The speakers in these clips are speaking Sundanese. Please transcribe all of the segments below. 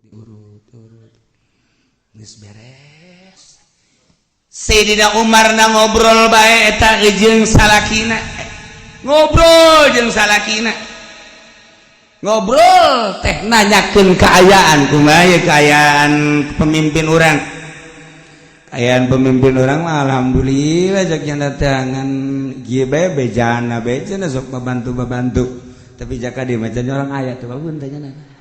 diurut geus beres Sayyidina Umar na ngobrol bae eta jeung salakina ngobrol jeung salakina ngobrol teh nanyakeun kaayaan kumaha kaayaan pemimpin urang mah alhamdulillah jak nya datangan ieu bae bejana bejana sok babantu tapi jaka di macan orang aya teh bagun tanyana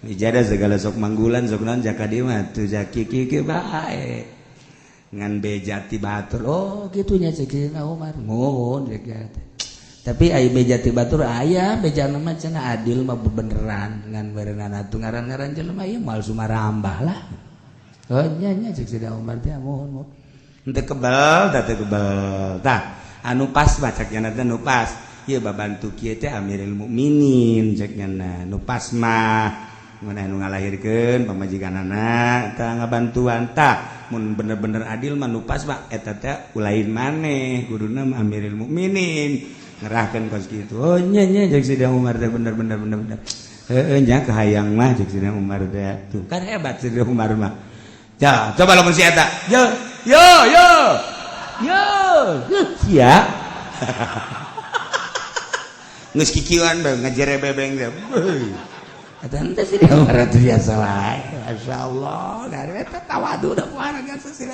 dijada segala sok manggulan sok naon jaka di mah tuh jaki kieu bae ngan bejati batur oh kitu nya ceuk Umar mohon tapi ai bejati batur aya bejana mah cenah adil mah beneran ngan berenang atuh ngaran-ngaran jelema ieu moal sumarambah lah oh nya ceuk Sayyidina Umar teh mohon henteu kebal tah anu pas bacakna teh nu pas ieu babantu kieu teh Amirul Mukminin cekna nu pas mah mun anu ngalahirkeun pamajikanana tah ngabantuan tah mun bener-bener adil mah nu pas mah eta teh ulain maneh kuduna Amirul Mukminin ngerahkeun kos kitu oh nya ceuk Sayyidina Umar teh bener heueuh nya kahayang mah ceuk Sayyidina Umar teh tuh kan hebat Sayyidina Umar mah ja coba lamun si eta yo sia geus kikieuan bae ngajere bebeng teh eta henteu sih dia Umar teh biasa wae masyaallah dari eta tawadu da puara biasa sih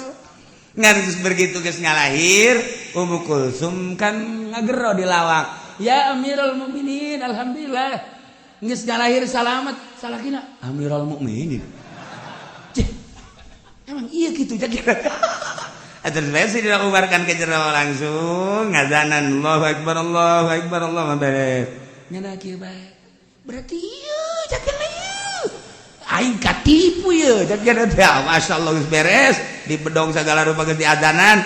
ngan geus begitu geus ngalahir Ummu Kulsum kan ngagero di lawak ya Amirul Mukminin alhamdulillah geus ngalahir salamet salakina Amirul Mukminin emang iya gitu jadi terus Sayyidina Umar kan ke jero langsung ngazanan Allahu Akbar Allah beres nyana kieu bae berarti ieu jakeuna ieu aing katipu ieu jakeuna teh masyaallah geus beres di bedong sagala rupa geus diazanan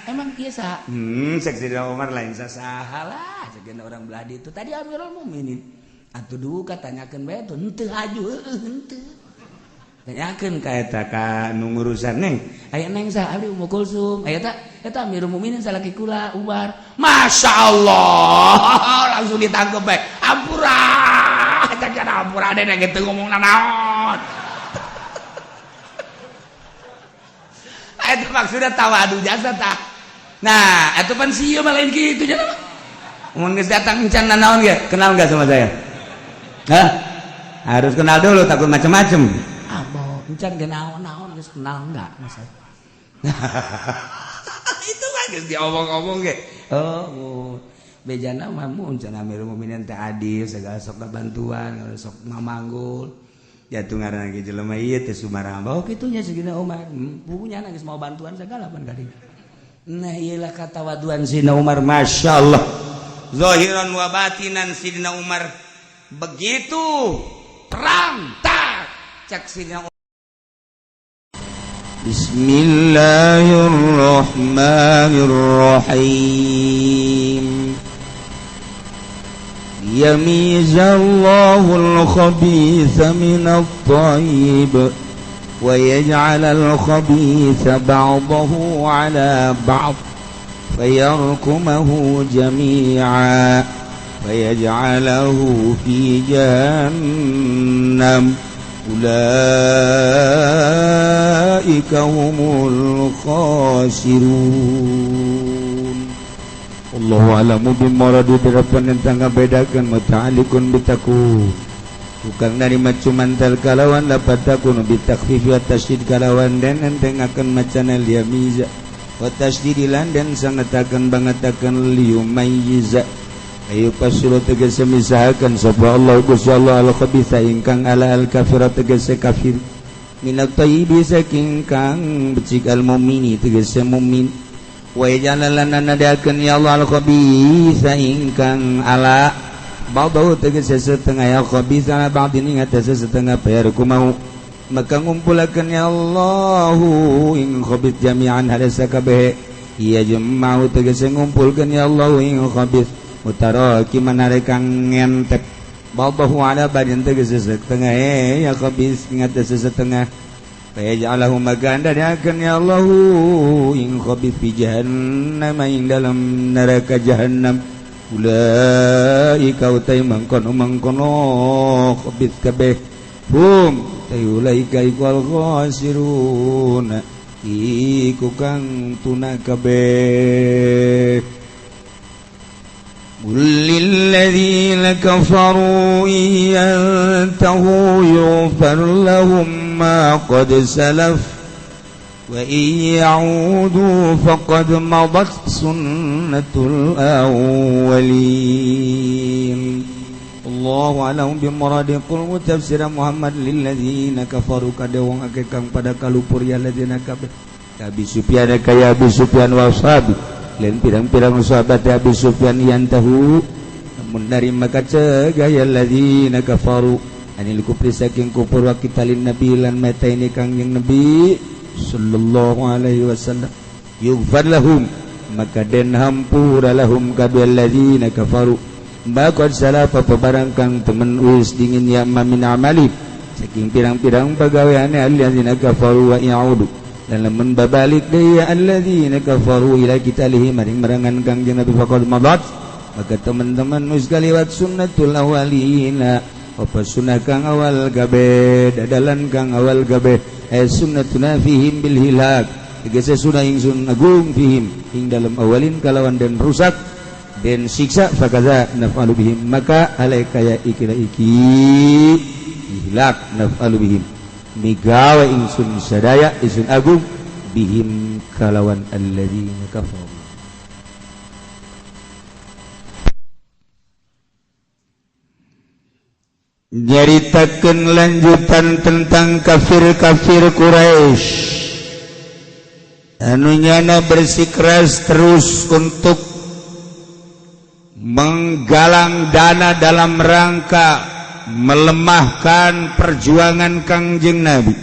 emang ieu saha Sayyidina Umar lain sasaha lah jakeuna urang belah ditu tadi Amirul Mukminin atuh duka tanyakeun bae tuh henteu haju henteu tanyakeun ka eta ka nu ngurusan neng aya neng saha abdi Ummu Kulsum aya eta Amirul Mukminin salaki kula Umar masyaallah langsung ditangkep bae ampura jangan ampura deh neng teu ngomong naon eta maksudna tawadu jasa tah nah eta pan sieu mah lain kitu nya mun geus datang encan naon ge kenal enggak sama saya hah harus kenal dulu takut macam-macam encan ge naon-naon geus kenal enggak maksud itu mah geus diomong-omong ge oh bejana mah mun cenah Amirul Mukminin teh adil segala sok bantuan sok mamanggul jatuh ngaranna ge jelema ieu teh sumarambah oh kitu nya Sayyidina Umar punya geus mau bantuan segala pan kali nah ieulah katawaduan Sayyidina Umar masyaallah zahiran wa batinan Sayyidina Umar begitu terang tak cak Sayyidina Bismillahirrahmanirrahim Yamizallahul khabitha minat tayyib wa yaj'alal khabitha ba'dahu 'ala ba'd fayarkumahu jami'a fayaj'alahu fi jahannam ulaika humul khasirun Allahu a'lamu bimaradu birapan tentang bedakan muta'alliqun bitaku bukan dari macumantal kalawan dapat takun bitakfif wa tasydid kalawan dan enteng akan macana liyamiza wa tasdidilan dan sangat bangatakan liyumayyiza ayu pasulu tegese misahaken sapa Allah Gusti Allah al khabitha ingkang ala al kafira tegese kafir minat thayyibi saking kang becik al mukmini tegese mukmin wa jalalan nadakeun ya Allah al khabitha ingkang ala ba'dahu tegese setengah ya khabitha ba'din ing atase setengah bayar kumau maka ngumpulakeun ya Allah ing khabith jami'an hadasa kabeh iya jemau tegese ngumpulkeun ya Allah ing khabith utaraki manarikang ngentep babahu ala badin tegese setengah ya khabis ingat setengah fayaj'alahu maganda diakan ya Allah ing khabis fi jahannam ing dalam neraka jahannam ulaika utai mangkono khabith kabeh hum ulaika iqal khasirun iku kang tuna kabeh lil ladzina kafaru yantahu yughfar lahum ma qad salaf wa iyaudu faqad madat sunnatul awwalin Allahu a'lam bimuradihi qul tafsir Muhammad lil ladzina kafaru kada wong akeh kang pada kalupur ya ladzina kabeh Abi Sufyan kaya Abi Sufyan wa sahabi lain pirang-pirang sahabat Abi Sufyan yantahu mun narima kacegah ya ladzina kafaru anil kufri saking kufur wa kitalin nabi lan mata ini kang yang nabi sallallahu alaihi wasallam yughfar lahum maka den hampura lahum kadal ladzina kafaru bakal salafa pabarang kang temen wis dingin ya min amali saking pirang-pirang pagaweane alladzina kafaru wa yaudu dan lamun babalik deui alladzina kafaru ila kitalihi maring merangan kang jeung nabi faqad madat maka teman-teman wis kaliwat sunnatul awalina apa sunnah kang awal gabe dadalan kang awal gabe sunnatuna fihim bil hilak tegese sunnah ingsun agung fihim ing dalam awalin kalawan dan rusak dan siksa fakaza naf'alu bihim maka alaika ya ikira iki hilak naf'alu bihim migawa ingsun sadaya ingsun agung bihim kalawan alladzina kafaru nyaritakeun lanjutan tentang kafir-kafir Quraisy anu nyana bersikeras terus untuk menggalang dana dalam rangka melemahkan perjuangan Kangjeng Nabi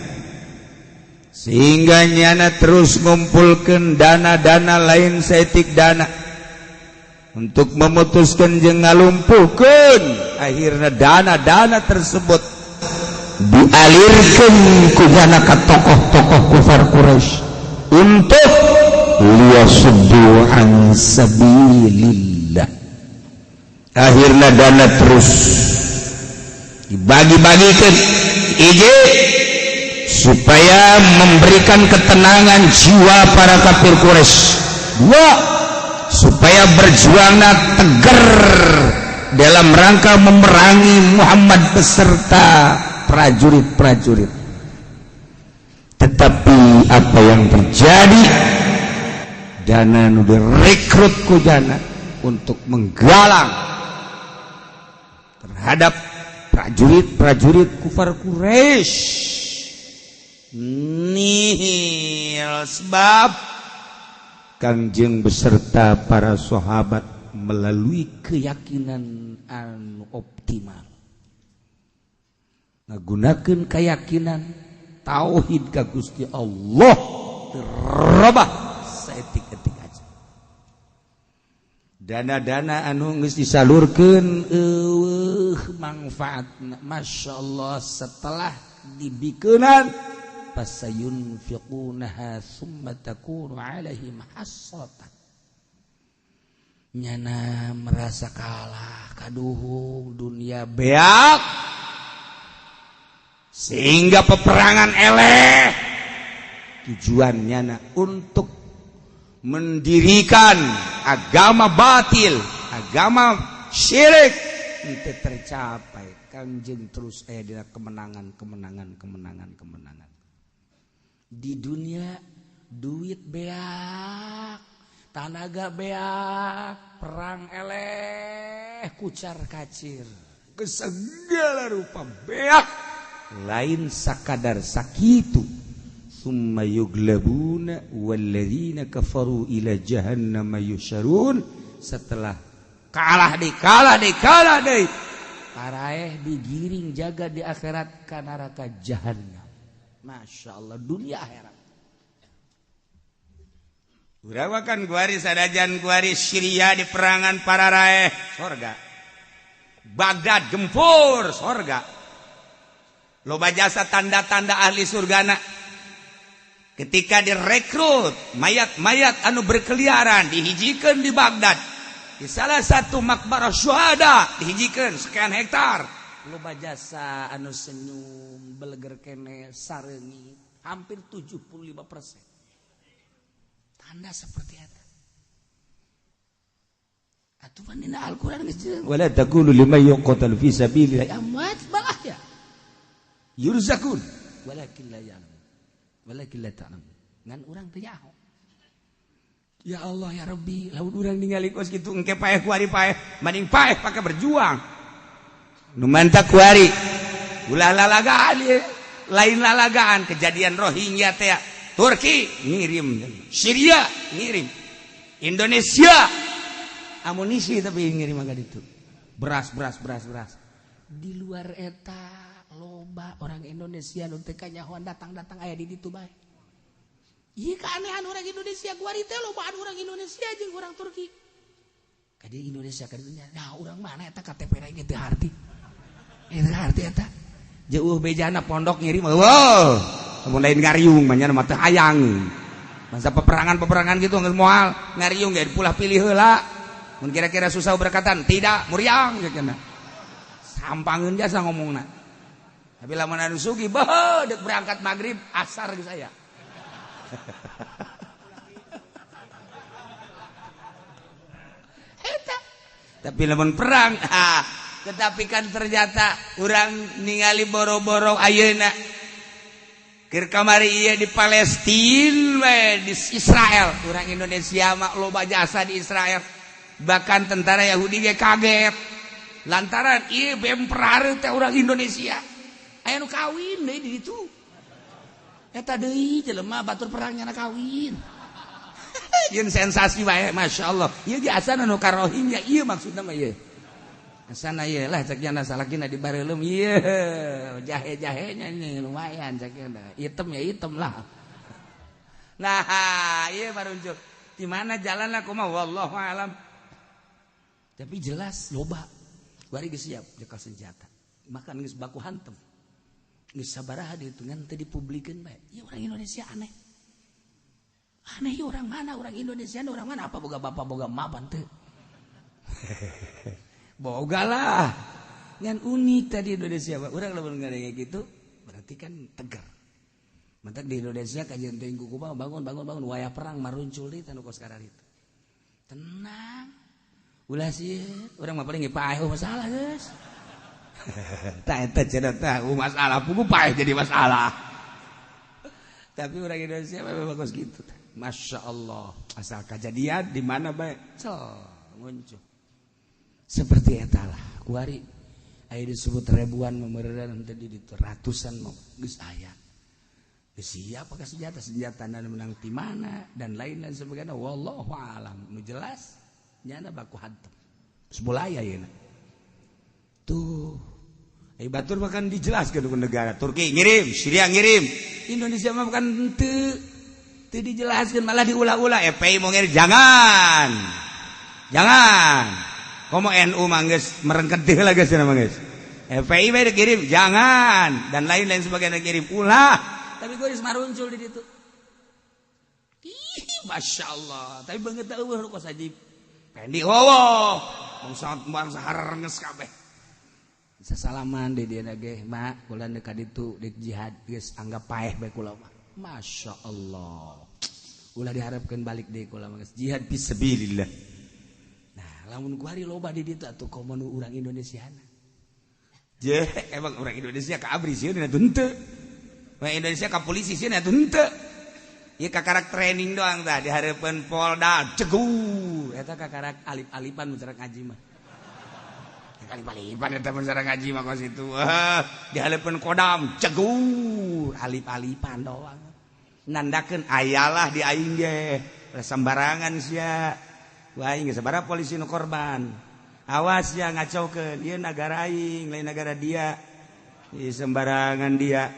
sehingga nyana terus ngumpulkeun dana-dana lain saeutik dana untuk memutuskan jeung ngalumpuhkeun akhirna dana-dana tersebut dialirkeun ku dana ka tokoh-tokoh kufar Quraisy untuk liyasuddu an sabilillah akhirna dana terus dibagi-bagikeun ije supaya memberikan ketenangan jiwa para kafir Quraisy dua supaya berjuangna tegar dalam rangka memerangi Muhammad beserta prajurit-prajurit. Tetapi apa yang terjadi? Dana nu direkrut ku dana untuk menggalang terhadap prajurit-prajurit kufar Quraisy. Nihil sebab Kangjeng beserta para sahabat melalui keyakinan anu optimal ngagunakeun keyakinan tauhid ka Gusti Allah terobah saeutik-eutik aja dana-dana anu geus disalurkeun manfaatna masyaallah setelah dibikeunan fasayunfiqunaha summa takunu alaihim hasratan nyana merasa kalah kaduhung dunia beak sehingga peperangan eleh tujuannya untuk mendirikan agama batil agama syirik itu tercapai Kangjeng terus dina kemenangan di dunia duit beak tanaga beak perang eleh kucar kacir ke segala rupa beak lain sakadar sakitu summa yuglabuna walladzina kafaru ila jahannam yusyarun setelah kalah deh paraeh digiring jaga di akhirat ka neraka jahannam. Masya Allah dunia akhirat. Urawakan guari sadajan guari Syria di perangan para raeh sorga. Baghdad gempur sorga. Loba jasa tanda-tanda ahli surgana. Ketika direkrut mayat-mayat anu berkeliaran dihijikeun di Baghdad. di salah satu makbarah syuhada dihijikeun sekian hektar loba jasa anu senyum beleger kene sareungit hampir 75%. Tanda seperti eta. Atuh manina Al-Qur'an geus jeung wala taqulu liman yuqtalu fi sabilillah amwat balah ya. Yurzakun walakin la ya'lamun. Walakin la ta'lamun. Ngan urang teu nyaho. Ya Allah ya Rabbi, lamun urang ningali kos kitu engke paeh ku ari paeh, mending paeh pake berjuang. nu mantak kuari Ulah lalagaan ya. Lain lalagaan kejadian Rohingya teh Turki ngirim, Syria ngirim, Indonesia amunisi tapi ngirim agak itu. Beras. Di luar eta loba orang Indonesia nu teu kanyahoan datang-datang aya di ditu bae. Ieu keanehan orang Indonesia kuari teh lobaan orang Indonesia jeung orang Turki. Kadi Indonesia kadinya, nah urang mana eta KTP na teu harti. Eta harti eta. Jauh bejana pondok ngirim. Wow. Mun lain ngariung mah nya mah teu hayang. Masa peperangan gitu geus moal, ngariung ge pulah pilih heula. Mun kira-kira susah berkatan, tidak muriang cenah. Sampangeun jasa ngomongna. Tapi lamun anu sugih beuh deuk berangkat magrib asar geus aya. Eta. Tapi lamun perang, tetapi kan ternyata urang ningali boro-boro ayeuna keur kamari ieu di Palestina we di Israel, urang Indonesia mah loba jasa di Israel. Bahkan tentara Yahudi ge kaget lantaran ieu bemperare teh urang Indonesia. Aya nu kawin deui di ditu. Eta deui jelema batur perangnya kawin. Ieun sensasi bae masyaallah. Ieu ge asana nu karohingya ieu maksudna mah ieu. Asana ieu lah cek nya salakina di bareulem ieu jahe-jahenya ini lumayan cek nya. Hitam ya hitam lah. Nah, ieu baruncuk. Di mana jalanna kumaha wallahu alam. Tapi jelas loba. Bari geus siap jeung senjata. Makan geus baku hantem. Geus sabaraha ditu ngan teu dipublikeun bae. Ieu orang Indonesia aneh. Aneh orang mana? Orang Indonesia orang mana? Apa boga bapak boga mapan teu? Boga lah. Ngan unik tadi Indonesia. Urang lamun ngadenge gitu berarti kan tegar. Mantak di Indonesia kajian teuing kumaha bangun wayah perang maruncul deui tanu kos kararitu. Tenang. Ulah sieun, urang mah paling paeh masalah geus. Tah eta cenah tah masalah pugu paeh jadi masalah. Tapi orang Indonesia memang bagus gitu. Masya Allah. Asal kejadian di mana baik. Muncul. Seperti etalah. Kuari. Ayo disebut ribuan memeredan. Tadi di ratusan. Gus ayat. Siapa ke senjata dan menang di mana. Dan lain-lain sebagainya. Wallahu alam. Nu jelas. Nyana baku hantam. Sebulaya ya. Tuh. Batur bahkan dijelaskan ke negara. Turki ngirim. Syria ngirim. Indonesia mah bukan teu dijelaskan malah diulah-ulah. FPI mau ngirim jangan. Komo NU mah geus merengket deui lah geus cenah geus. FPI bae dikirim jangan dan lain-lain sebagainya kirim ulah. Tapi gue geus maruncul di ditu. Ih, masyaallah. Tapi banget eueuh kos haji. Pendi bangsa harenges kabeh. Sasalaman di dia ge mak kula dekat ditu dik jihad geus anggap paeh bae kula mah. Masya Allah. Ulah diharapkan balik deh kula mah jihad fisabilillah. Nah, lamun kuari loba di ditu atuh komo nu urang Indonesiana. Je, emang urang Indonesia ka abri sieun atuh henteu. Urang Indonesia ka polisi sieun atuh henteu. Ieu kakarak training doang tah di hareupeun Polda cegur. Eta kakarak alip-alipan mun cara ngaji mah. Alip-alipan eta mun cara ngaji mah kos itu. Di hareupeun Kodam cegur, alip-alipan doang. Nandakeun ayalah di aing ge. Sembarangan sia. Wah aing geus sabaraha polisi nu korban. Awas ya ngacaukeun. Ieu negara aing, lain negara dia. Ieu sembarangan dia.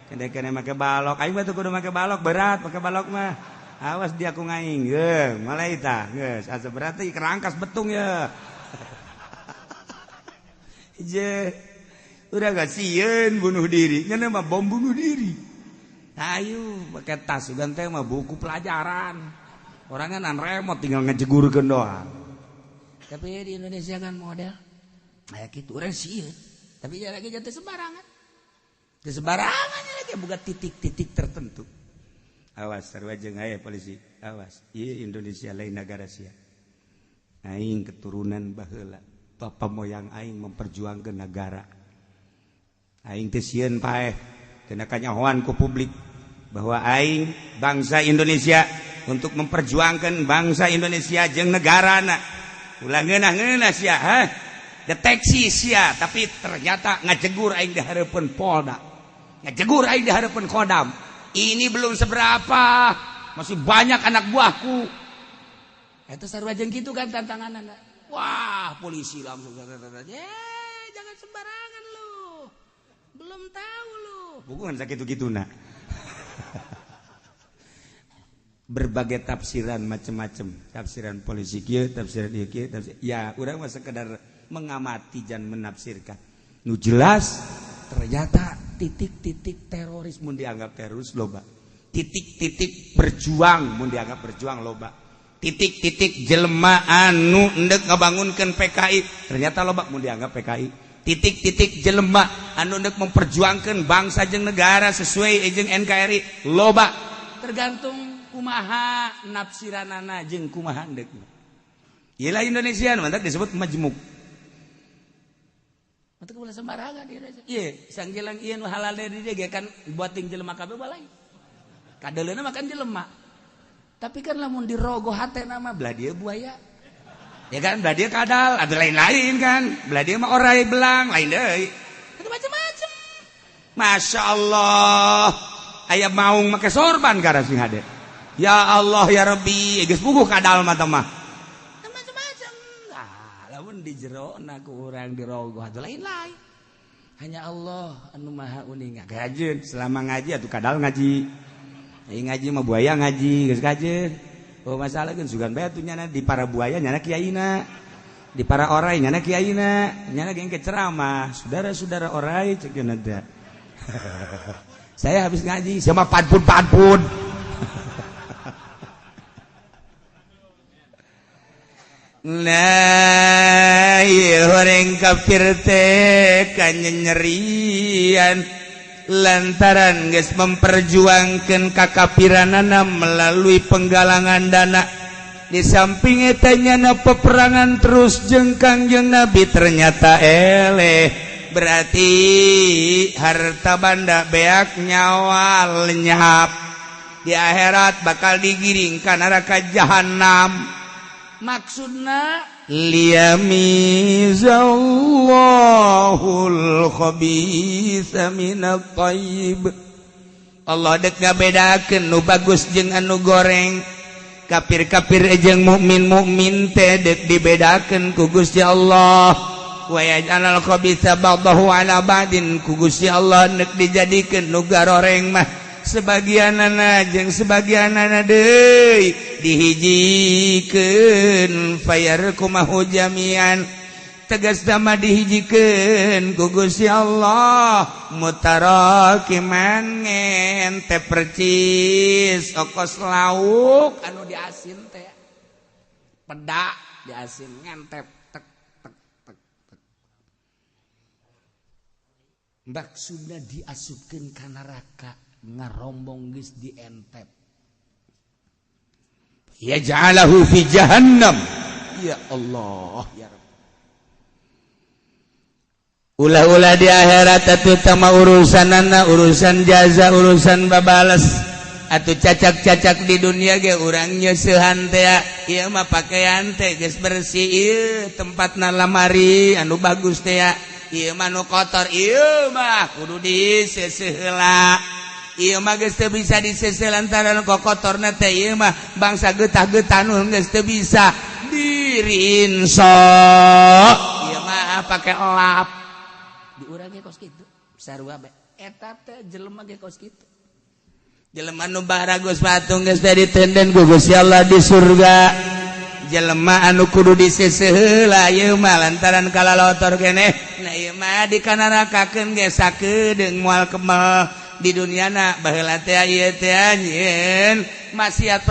Kene-kene make balok. Aing mah teu kudu make balok, berat make balok mah. Awas dia ku ngaing. Ge, malah eta. Geus, asa berarti kerangkas betung ya. Je. Udah gak sieun bunuh diri. Nya mah bom bunuh diri. Ayo pakai tas sugan teh mah buku pelajaran. Orangnya nan remote tinggal ngejegurkeun doang. Tapi di Indonesia kan model kayak gitu orang sieun. Tapi ya lagi jatuh sembarangan. Di sembarangan lagi buka titik-titik tertentu. Awas sarua jeung aya polisi. Awas. Ieu Indonesia lain negara sia. Aing keturunan baheula. Bapa moyang aing memperjuangkeun negara. Aing teh sieun paeh tina kanyahoan ku publik bahwa aing bangsa Indonesia untuk memperjuangkan bangsa Indonesia jeung negarana. Ulah ngeunah-ngeunah sia, deteksi sia, tapi ternyata ngajegur aing di hareupeun Polda. Ngajegur aing di hareupeun Kodam. Ini belum seberapa, masih banyak anak buahku. Eta sarua jeung kitu kan tantanganna. Wah, polisi langsung jangan sembarangan lu. Belum tahu lu. Bukan sakitu-kituna. Berbagai tafsiran macam-macam, tafsiran polisi kieu, tafsiran ieu kieu, ya urang mah sekedar mengamati dan menafsirkan. Nu jelas ternyata titik-titik teroris mun dianggap teroris loba. Titik-titik berjuang mun dianggap berjuang loba. Titik-titik jelema anu endek ngabangunkeun PKI ternyata loba mun dianggap PKI. Titik-titik jelema anu endek memperjuangkeun bangsa jeung negara sesuai jeung NKRI loba. Tergantung kumaha nafsiranana jeung kumaha endekna. Iyalah Indonesia mantap disebut majmuk. Mantap ulah sembarangan ieu. Ieu sanggelang ieu nu halal dari dia kan buating jelema kabeh balai. Kadeleuna makan jelema. Tapi kan lamun dirogoh hatena mah belah dia buaya. Ya kan belah dia kadal, ada lain-lain kan. Belah dia mah orai belang, lain deui. Itu macam-macam. Masya Allah. Aya maung make sorban ka sing hade. Ya Allah ya Rabbi, geus puguh kadal mah teh mah. Macam-macam. Nah, lamun di jerona ku urang dirogoh atuh lain-lain. Hanya Allah anu Maha Uning. Gajeun selama ngaji atuh kadal ngaji. Ngaji mah buaya ngaji geus kajeun. Oh masalah geus sugan bae atuh nyana di para buaya nyana kiaina. Di para orai nyana kiaina, nyana geng ke ceramah. Saudara-saudara orai cekeun teh. Saya habis ngaji, sama padpun. Nah, orang kafir teh kanyerian lantaran geus memperjuangkeun kakafiranana melalui penggalangan dana. Di samping eta nyana peperangan terus jeung Kangjeng Nabi ternyata eleh. Berarti harta banda beak nyawa lenyap. Di akhirat bakal digiring ka neraka jahanam. Maksudna liyamizallahul khabitha minat thayyib. Allah dek ngabedakeun nu bagus jeung anu goreng. Kafir-kafir jeung mukmin teh dek dibedakeun ku Gusti Allah. Wa yaj'alul khabitha ba'dahu 'ala ba'din ku Gusti Allah dek dijadikeun nu garoreng mah sebagianana jeung sebagianana deui dihijikeun fayarkumahu jami'an tegasna mah dihijikeun ku Gusti Allah mutarakiman ngente percis okos lauk anu diasin teh peda diasin ngentep tek tek tek tek maksudna diasupkeun ka neraka ngarombong geus dientep. Ya ja'alahu fi jahannam. Ya Allah, ya Rabb. Ulah-ulah di akhirat atuh tama urusanana, urusan jaza, urusan babales. Atuh cacak-cacak di dunia ge urang nyeusehan teh. Ieu mah pakaian teh geus bersih ieu, tempatna lamari anu bagus teh. Ieu mah nu kotor, ieu mah kudu diseuseut heula. Ieu mah geus teu bisa disese lantaran kokotorna teh ieu mah bangsa getah-getah nu geus teu bisa dirinso. Ieu mah pake elap. Di urang ge kos kitu. Sarua bae. Eta teh jelema ge kos kitu. Jelema nu baragus patung geus teh ditenden ku Gusti Allah di surga. Jelema anu kudu disese heula ieu mah lantaran kalalotor keneh. Nah ieu mah dikanarakakeun ge sakedeung moal kemel. di duniana baheula teh ieu teh anjeun maksiat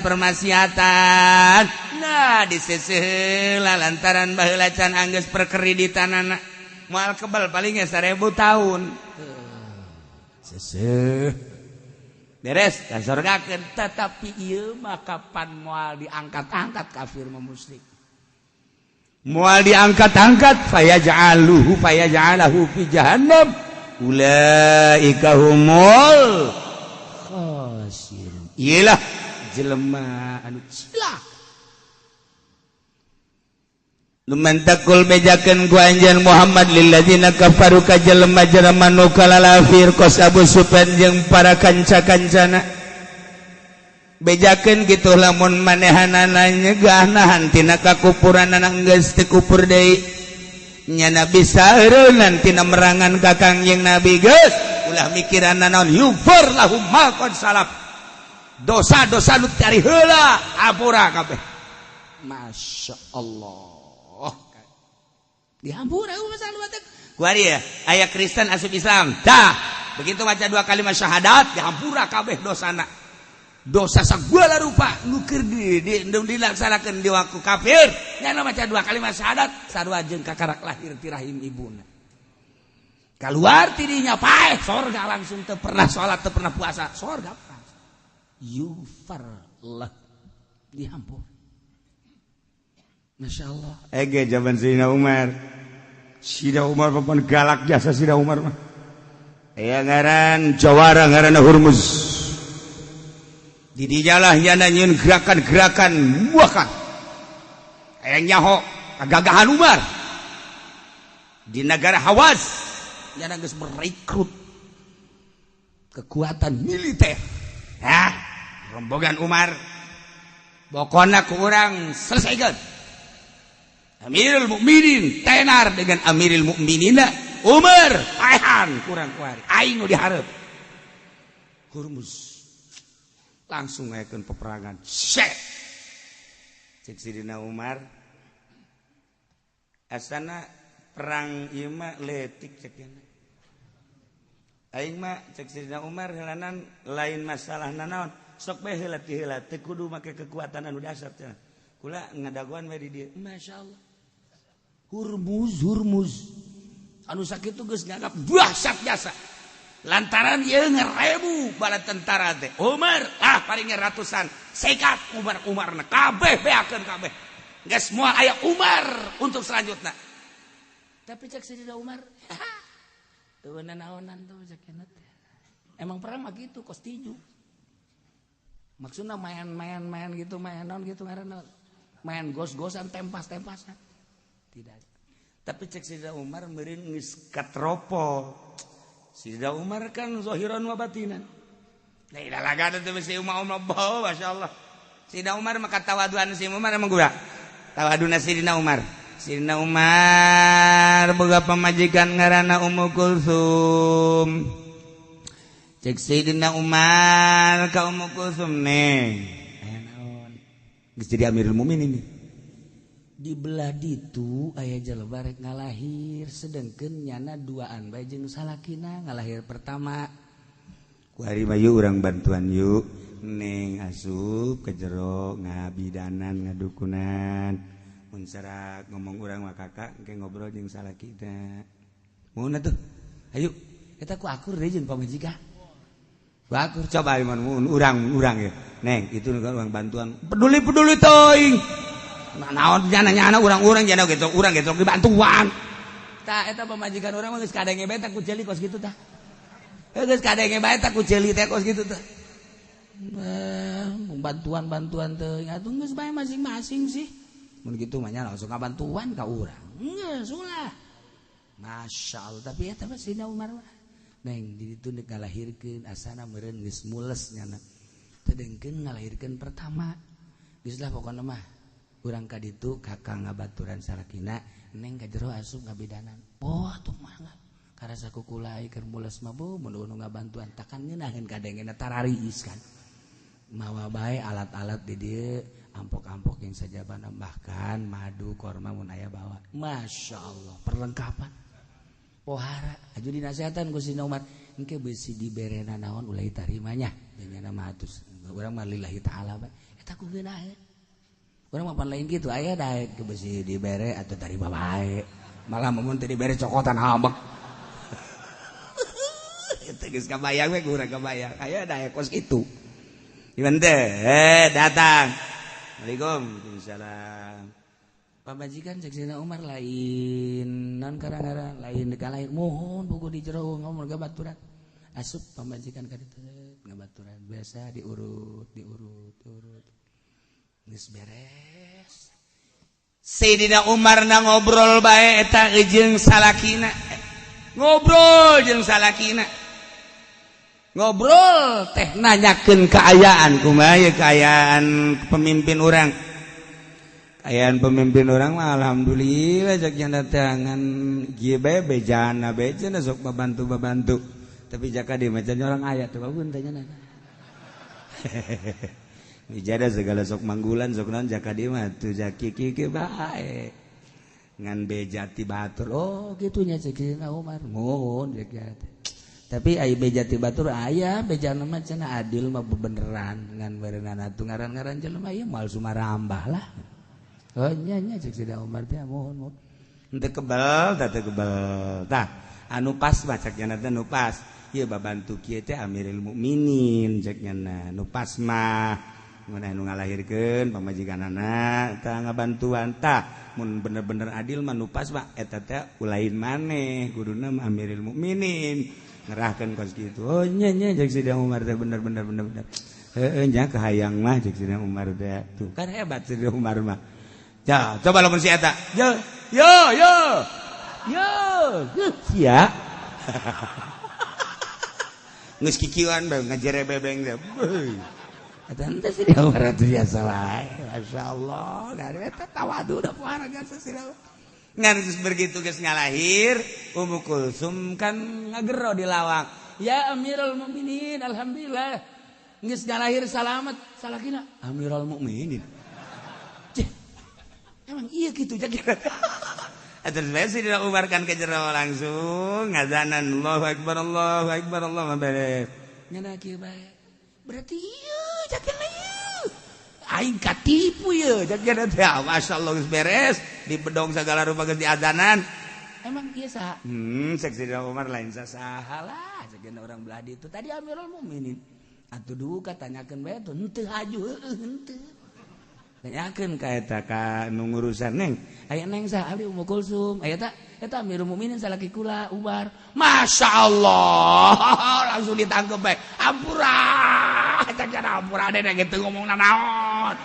permaksiatan nah diseseulah lantaran baheula can anggeus perkreditanana moal kebal paling 1000 tahun seseuh beres ka surgakeun tetapi ieu mah kapan moal diangkat-angkat kafir mah musyrik moal diangkat-angkat fayaj'alahu fi jahannam ulaika humul khasirun iyalah jelema anu cilaka luman takul bejakeun ku anjeun Muhammad lil ladzina kafaru ka jelema-jelema nu kalalafir kos Abu Sufyan jeung para kanca-kancana bejakeun kitu lamun manehanana nyegah nahan tina kakupuranana geus teu kupur deui nya Nabi saeureun tina merangan ka Kangjeng Nabi geus ulah mikiranna naon yufar lahum ma qad salaf dosa-dosa nu tari heula apura kabeh masyaallah dihampura masalah batek kuari ya aya Kristen asup Islam tah begitu maca 2 kalimat syahadat dihampura kabeh dosana dosa sagala rupa nu keur dilaksanakeun di waktu kafir nya maca 2 kalimat syahadat sarua jeung kakarak lahir ti rahim ibuna kaluar ti dinya paeh sorga langsung teu pernah salat teu pernah puasa sorga yufar lah dihampura. Masya Allah. Ege zaman Sina Umar papan galak jasa Sina Umar mah. Aya ngaran jawara ngaranna Hurmuz. Di dijalah nyana nyeun gerakan-gerakan muakan. Aya nyaho kagagahan Umar. Di negara Hawaz nyana geus merekrut kekuatan militer. Rombongan Umar pokona ku urang selesaikeun. Amirul Mukminin tenar dengan Amirul Mukminina Umar paehan kurang kuari aing nu dihareup Hurmuz langsung ngayakeun peperangan set cek Sidina Umar asana perang ieu mah leutik cek aing mah cek Sidina Umar helanan lain masalahna naon sok bae heula ti heula teu kudu make kekuatan anu dasar cenah kula ngadaguan we di dieu masyaallah Hurmuz anu sakitu geus nganggap dahsyat jasa lantaran ieu ngarebu bala tentara teh Umar paling ratusan sekat Umarna kabeh beakeun kabeh geus moal aya Umar untuk selanjutnya tapi cek Sidina Umar teu naonan tuh cek emang perang mah gitu kos tinju maksudna main gitu main naon gitu ngaranna main gos-gosan tempas-tempasan tidak tapi cek Sidina Umar meureun geus katropo Sidina Umar kan zahiran wa batinan la ilaha illallah teh si Umar bawa masyaallah Sidina Umar mah katawaduan si Umar emang gura tawaduna Sidina Umar boga pamajikan ngaranna Ummu Kulsum cek Sidina Umar ka Ummu Kulsum neng aya naon geus jadi Amirul Mukminin ini di belah ditu aya jalema rek ngalahir sedengkeun nyana duaan bae jeung salakina ngalahir pertama kuari mah yuk urang bantuan yuk neng asup ke jero ngabidanan ngadukunan mun sarak ngomong urang mah kakak engke ngobrol jeung salakina mun atuh ayo eta ku akur deui jeung pamajikan ku akur coba mun urang ya neng itu urang bantuan peduli teuing naon nyana urang-urang jana gitu urang gitu dibantuan tah eta pamajikan urang mah geus kadenge bae tak ku jeli kos kitu tah geus kadenge bae tak ku jeli teh kos kitu tah bantuan teh atuh geus bae masing-masing sih mun kitu mah nya langsung ngabantuan ka urang geus ulah masyaallah tapi eta mah Sidina Umar mah neng di ditu deuk ngalahirkeun asana meureun geus mules nyana teu dengkeun ngalahirkeun pertama geus lah pokona mah urang ka ditu kakang ngabaturan salakina neng ka jero asup ngabidanan atuh mangga karasa kukulai keur mules mah mun ngabantuan takan ngeunaheun kadengena tarariis kan mawa bae alat-alat di dieu ampok-ampok yang sajabana bahkan madu korma mun aya bawa masyaallah perlengkapan pohara aju dinasehatan ku Sidina Umar engke besi diberena naon ulah tarimanya nya nama atus urang mah lillahi taala bae eta ku geunaheun urang mah pan lain kitu aya daek ke besi dibere atuh tarima bae malah mun teu dibere cokotan habek eta geus kabayang we urang kabayang aya daek kos kitu iman teh datang Assalamualaikum Waalaikumsalam pamajikan cek Sina Umar lain non karang-karang lain dikalahin mohon buku di jero ngomong gabaturan asup pamajikan ka ditu ngabaturan biasa diurut geus beres Sayyidina Umar na ngobrol bae eta jeung salakina ngobrol jeung salakina ngobrol teh nanyakeun kaayaan kumaha kaayaan pemimpin urang ayaan pemimpin orang mah alhamdulillah jak yang datangan gibe bejana sok babantu tapi jaka di macam orang ayat tuh babun tanya nana bijada segala sok manggulan sok non jaka di mah tuh jaki kiki bae ngan bejati batur oh gitunya Sayyidina Umar mohon jak tapi ai bejati batur aya bejana mah cenah adil mah beneran ngan berengan atuh ngaran-ngaran jelema ieu moal sumarambah lah. Oh nya cek Sayyidina Umar teh mohon henteu kebal tah anu pas mah cek nya teh nu pas ieu babantu kieu teh Amirul Mukminin cek nya nu pas mah mun anu ngalahirkeun pamajikanana tah ngabantuan tah mun bener-bener adil mah nu pas mah eta teh ulain maneh kuduna mah Amirul Mukminin ngerahkeun kos kitu oh nya cek Sayyidina Umar teh bener heueuh nya kahayang mah cek Sayyidina Umar teh tuh kan hebat Sayyidina Umar mah. Ya, coba lamun si eta. Yo. Sia. Geus kikieuan bae ngajere bebeng teh. Eta teh si Umar teh biasa wae. Masyaallah, dari eta tawadu da puaraga si ngan geus begitu geus ngalahir, Ummu Kulsum kan ngagero di lawak. Ya Amirul Mukminin, alhamdulillah. Geus ngalahir salamet, salakina Amirul Mukminin. Emang iya gitu jadi. Atur bae Sayyidina Umar kan ke jero langsung ngazanan Allahu Akbar Allah beres. Nyana kieu bae. Berarti ieu jakena ieu. Aing katipu ieu jakena teh masyaallah geus beres di bedong sagala rupa geus diazanan. Emang ieu saha? Cek Sayyidina Umar lain saha lah jakena urang belah ditu tadi Amirul Mukminin. Atuh duka tanyakeun bae tuh henteu haju henteu. Tanyakeun ka eta ka nu ngurusan neng aya neng saha abdi Ummu Kulsum aya eta Amirul Mukminin salaki kula Umar masyaallah langsung ditangkep bae ampura cacana ampura deh gitu ngomongna naon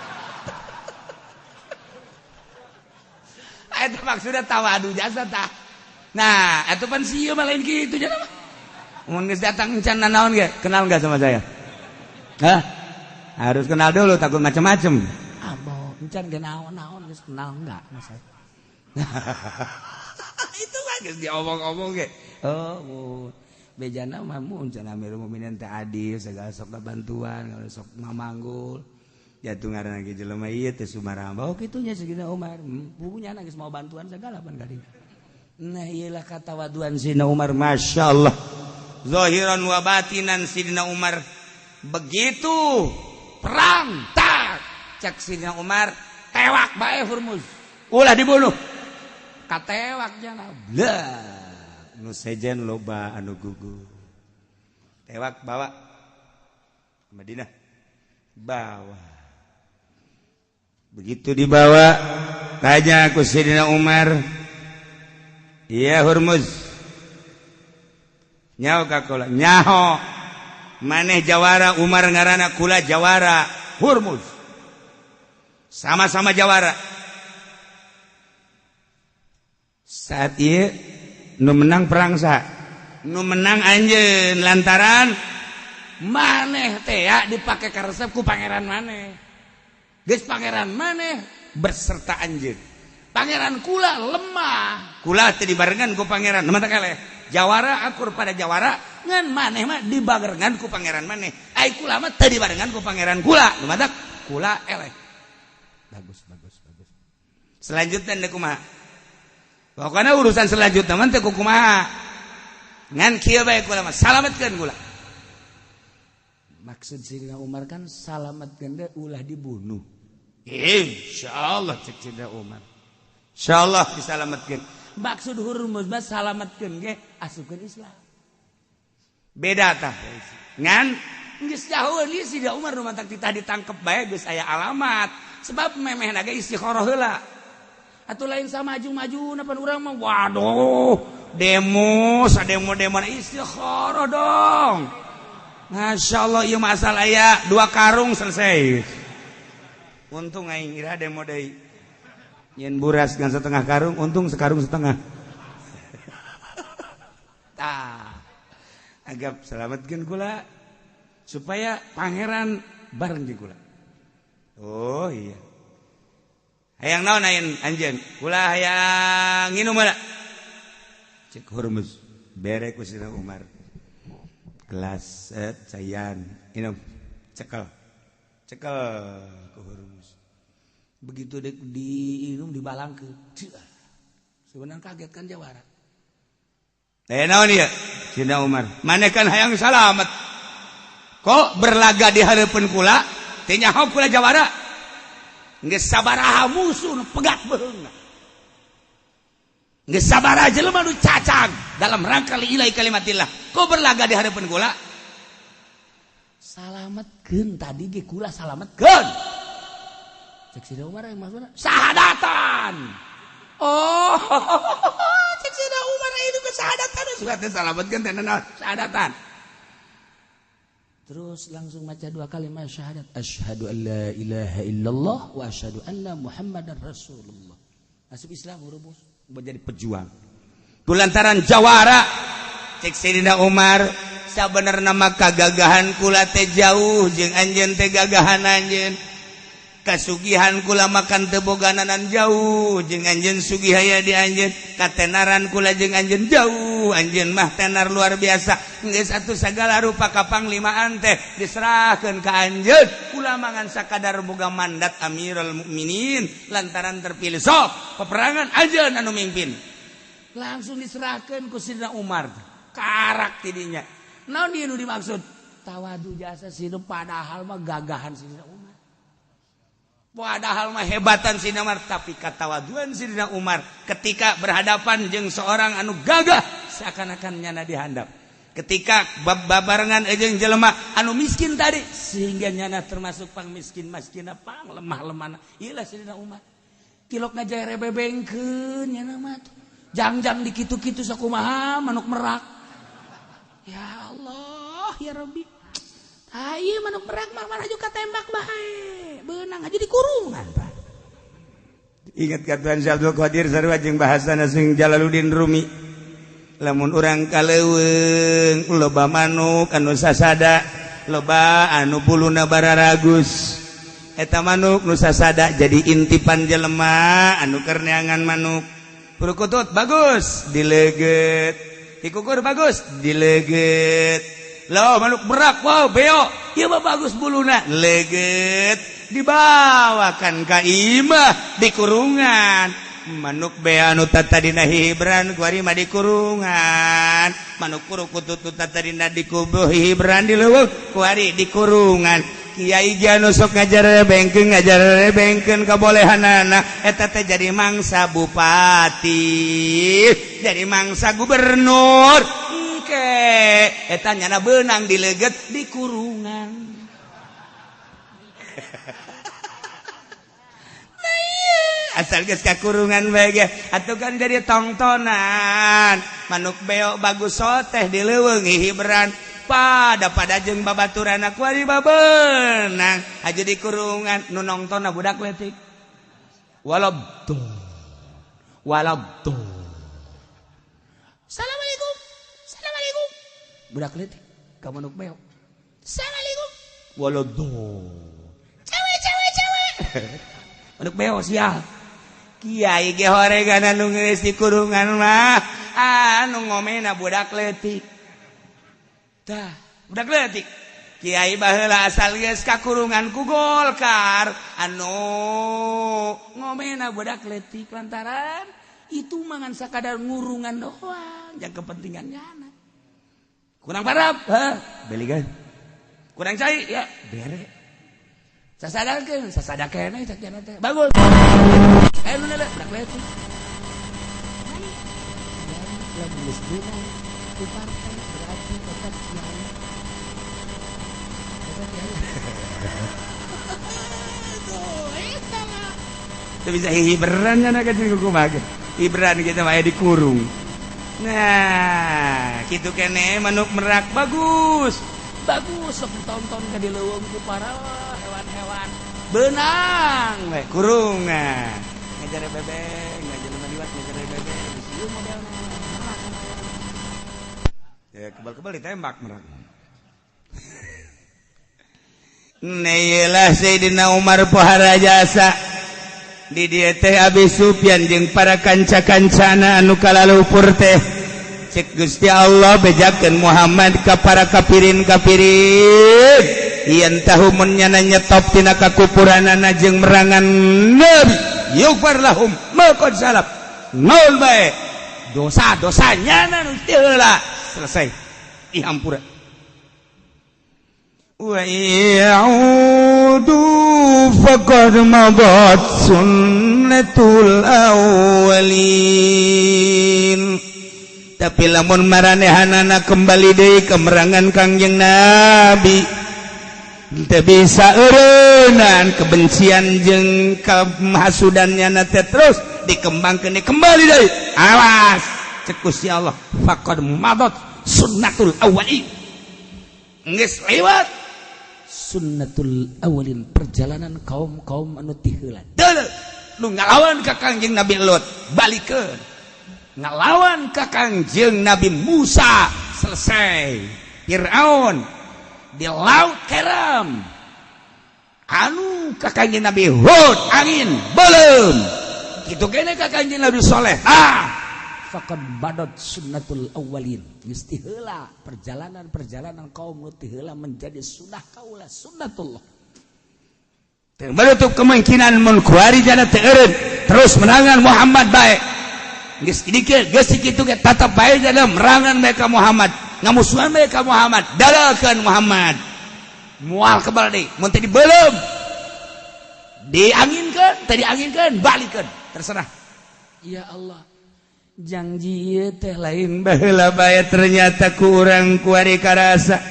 eta maksudna tawadu jasa tah nah eta pan sieu mah lain kitu cenah mah mun geus datang encan naon ge kenal enggak sama saya hah harus kenal dulu takut macam-macam encan ge naon geus kenal enggak masa. Itu mah geus diomong-omong ge. Oh, bejana mah mun can Amirul Mukminin teh adil segala sok bantuan, sok mamanggul. Jatuh ngaranna ge jelema ieu teh sumaramba. Oh kitu nya Sayyidina Umar. Pugunyana geus mau bantuan segala pan kali. Nah iyalah kata waduan Sayyidina Umar masyaallah. Zahiran wa batinan Sayyidina Umar begitu perang tak cek Sayyidina Umar tewak bae Hurmuz ulah dibunuh katewak jana blah nu sejen loba anu gugur tewak bawa ke Madinah bawa begitu dibawa tanya ku Sayyidina Umar iya Hurmuz nyaho ka kula nyaho maneh jawara Umar ngaranna kula jawara Hurmuz sama-sama jawara. Saat ieu nu menang perang saha? Nu menang anjeun lantaran maneh teh ya dipake karesep ku pangeran maneh. Geus pangeran maneh berserta anjeun. Pangeran kula lemah. Kula teu dibarengan ku pangeran. Mata keleh. Jawara akur pada jawara ngan maneh mah dibarengan ku pangeran maneh. Ai kula mah teu dibarengan ku pangeran kula. Mata kula eleh. Bagus. Selanjutnya teh kumaha? Pokoknya urusan selanjutnya mah teh kumaha. ngan kieu bae kula mah salametkeun kula. Maksud Sidina Umar kan salametkeun teh ulah dibunuh. Insyaallah cek Sidina Umar. Insyaallah disalametkeun. Maksud Hurmuz mah salametkeun ge asupkeun Islam. Beda tah. Ngan geus jauheun ieu Sidina Umar nu mantak titah ditangkep bae geus aya alamat. Sebab memehna ge istikharah heula. Atuh lain samaju-maju napan urang mah waduh demo sademo-demo istikharah dong. Masyaallah ieu masalah aya 2 karung selesai. Untung aing ira demo deui. Yen buras ngan setengah karung untung sekarung setengah. Tah. Agap salametkeun kula supaya pangeran bareng jeung kula. Oh iya. Hayang naon ayeun anjeun? Kula hayang nginum heula. Cek Hurmuz bere ku Sidina Umar. Gelas cayan, minum. Cekel. Cekel ku Hurmuz. Begitu diinum dibalangkeun. Sebenarnya kaget kan jawara. Naon ieu? Sidina Umar. Maneh kan hayang salamet. Kok berlaga di hareupeun kula? Teu nyaho kula jawara. Geus sabaraha musuh nu pegat beheungna. Geus sabaraha jelema nu cacang dalam rangka lillahi kalimatillah. Kok berlaga di hareupeun kula? Salametkeun tadi ge kula salametkeun. Cek Sidina Umar yang maksudna sahadatan. Oh, cek Sidina Umar itu ke sahadatan sudah salametkeun teh naon? Sahadatan. Terus langsung baca 2 kalimat syahadat. Asyhadu an la ilaha illallah wa asyhadu anna Muhammadar Rasulullah. Masuk Islam Hurmuz menjadi pejuang. Kulantaran jawara cek Sayyidina Umar sabenerna mah kagagahan kula teh jauh jeung anjeun teh gagahan anjeun. Kasugihan kula makan teu bogananan jauh jeung anjeun sugih aya di anjeun. Katenaran kula jeung anjeun jauh anjeun mah tenar luar biasa. Geus atuh sagala rupa kapanglimaan teh diserahkeun ka anjeun. Kula mangan sakadar boga mandat Amirul Mukminin lantaran terpilih sok peperangan anjeun anu mimpin. Langsung diserahkeun ku Sidina Umar. Karak tidinya. Naon ieu nu dimaksud? Tawadu jasa Sidina padahal mah gagahan Sidina Umar. Padahal mah hebatan Sidina Umar tapi katawaduan Sidina Umar ketika berhadapan jeung seorang anu gagah seakan-akan nyana dihandap. Ketika babarengan jeung jelema anu miskin tadi sehingga nyana termasuk pang miskin-miskin pang lemah-lemana. Ieu Sidina Umar. Kilok ngajaya rebebengkeun nyana mah tuh. Jangjang dikitu-kitu sakumaha manuk merak. Ya Allah, ya Rabbi. Ayo manuk merak mah mana juga tembak bae. Beunang aja di kurungan, Pak. Ingat katuan Syekh Abdul Qadir sarua jeung bahasana sing Jalaluddin Rumi. Lamun urang kaleuweung loba manuk anu sasada, loba anu buluna bararagus. Eta manuk nu sasada jadi intipan jelema anu keur neangan manuk. Purukutut bagus, dileget. Hikukur bagus, dileget. Loh manuk berak, wow beo, iya mah bagus buluna, leget, dibawakan ka imah di kurungan. Manuk beo anu tatadina hibran, kuari mah di kurungan. Manuk purukutut tatadina di kubuh hibran di leuweung, kuari di kurungan. Kiai anu sok ngajar rebengkeun kabolehanana eta teh jadi mangsa bupati, jadi mangsa gubernur. Eta nyana beunang dileget di kurungan. Nah iya, asal geus ka kurungan bae ge atuh kan jadi tongtonan. Manuk beo bagus soteh di leuweung hibran. Pada jeung babaturanna kuari babeunang aja di kurungan nu nongtonna budak leutik. Walabtu. Assalamualaikum. Budak leutik ka manuk beo. Assalamualaikum. Walabtu. Cewek. Manuk beo sia. Kiai ge horegan anu geus di kurungan mah anu ngomena budak leutik. Tah, budak leutik. Kiai baheula asal geus ka kurungan ku Golkar anu ngomena budak leutik lantaran itu mangan sakadar ngurungan doang, yang kepentingannya anak. kurang parab belikan kurang cai ya bere sasadakeun cek jana teh bagus ayo nu nela budak leutik lagi geus beunang ku partai berarti tetap kiai itu bisa hiberan nya na kecil kumaha hiberan kita mah dikurung. Nah, gitu kene manuk merak bagus sok ditonton ka di leuweung ku para hewan-hewan beunang we kurung ngajare bebek ngajare liwat ngajare bebek ieu modelna ya kebal-kebal ditembak merak Neilah Sayyidina Umar pohara jasa di dieu teh Abi Sufyan jeung para kanca-kancana anu kalalupur teh cek Gusti Allah bejakeun Muhammad ka para kafirin yen tahu mun nyana nyetop tina kakupuranana jeung merangan Nabi yughfar lahum ma qad salaf naul bae dosa-dosanya nu teu heula selesai dihampura wa ya'udu faqad madat sunnatul awwalin tapi lamun maranehanana kembali deui ke merangan Kangjeng Nabi teu bisa eureunnan kebencian jeung kamahasudannya teh terus dikembangkeun kembali deui awas cek Gusti Allah faqad madat sunnatul awwalin geus lewat sunnatul awalin perjalanan kaum-kaum anu ti heula. Deuleu nu ngalawan ka Kangjeng Nabi Lut balikeun. Ngalawan ka Kangjeng Nabi Musa selesai. Firaun di laut Karam. Anu ka Kangjeng Nabi Hud angin beuleum. Kitu kene ka Kangjeng Nabi Saleh. Faqad badat sunnatul awwalin geus ti heula perjalanan kaum nu ti heula menjadi sunnah kaula sunnatullah teu menutup kemungkinan mun kuari jana teu eureun terus merangan Muhammad bae geus kitu ge tatap bae jana merangan bae ka Muhammad ngamusuhan bae ka Muhammad dalakeun Muhammad moal kebal deui mun teh dibeuleum dianginkeun balikeun terserah ya Allah janji teh lain baheula bae ternyata kurang kuari karasa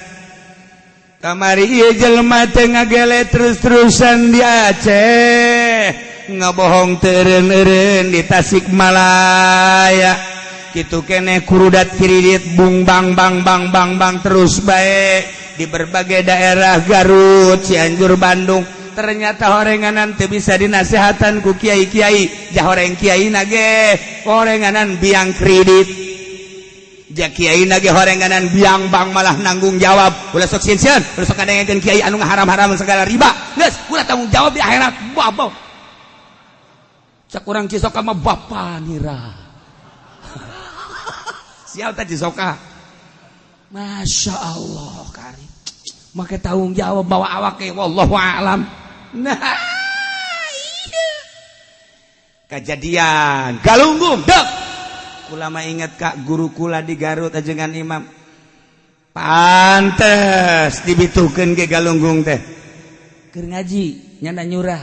kamari ieu jelema teh ngagele terus-terusan di Aceh ngabohong teu eureun-eureun di Tasikmalaya kitu keneh kurudat kiridit bung bang terus bae di berbagai daerah Garut Cianjur Bandung ternyata horenganan teu bisa dinasehatan ku kiai-kiai jah horeng kiai nage horenganan biang kredit jah kiai nage horenganan biang bank malah nanggung jawab ulah sok sieun ulah sok kadengekeun kiai anu ngaharam-haram segala riba geus ulah tanggung jawab di akhirat babau cak urang Cisoka mah bapa nira sial teh Cisoka Masya Allah kari make tanggung jawab bawa awake wallahu a'lam. Nah iya kejadian galunggung dek kula mah inget kak guru kula di Garut ajengan imam pantes dibitukeun ge galunggung teh keur ngaji nyanda nyurah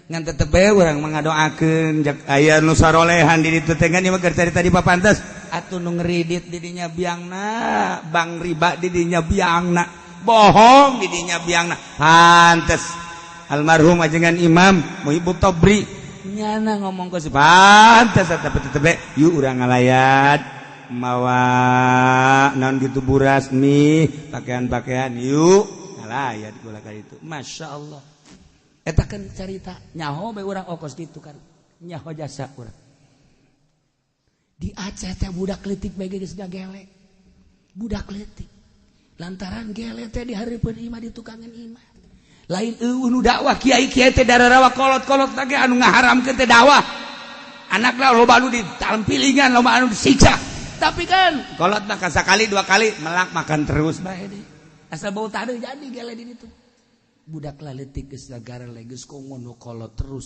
ngan tetep bae urang mangadoakeun jak aya nu sarolehan di ditu teh ngan ieu mah keur tadi papantes atuh nu ngridit di dinya biangna bang riba di dinya biangna bohong di dinya biangna pantes almarhum ajengan imam Muhibub Tobri nyana ngomong ke pantes tapi tetep yuk urang ngalayat mawa naon gitu buras mie pakaian yuk ngalayat kula ka ditu masyaallah eta kan carita nyaho bae urang okos ditu kan nyaho jasa urang di Aceh teh budak leutik bae geus gagele budak leutik lantaran gele teh dihareupeun imah di tukangan imah lain nu dakwah kiai-kiai teh dararawa kolot-kolot lagi anu ngaharamkeun teh dakwah anakna loba anu ditampilingan loba anu disiksa tapi kan kolot mah sakali dua kali melak makan terus bae deui asal bau tade jadi gele di ditu budak leutik geus gagarele geus kongono kolot terus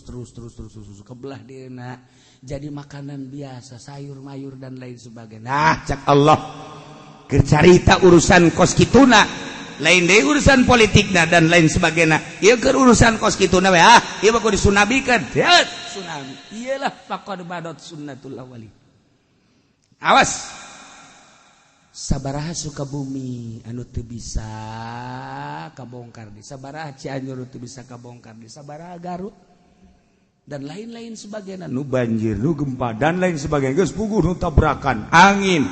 kebelah dieuna jadi makanan biasa sayur mayur dan lain sebagainya cak Allah Kercarita urusan kos kituna lain deh urusan politikna dan lain sebagainya. Ieu keur urusan kos kituna we ieu mah kudu disunabikeun. Tsunami. Iyalah faqad badat sunnatul awwali. Awas. Sabaraha Sukabumi anu teu bisa kabongkar di sabaraha Cianjur teu bisa kabongkar di sabaraha Garut dan lain-lain sebagainya nu banjir nu gempa dan lain sebagainya geus puguh nu tabrakan angin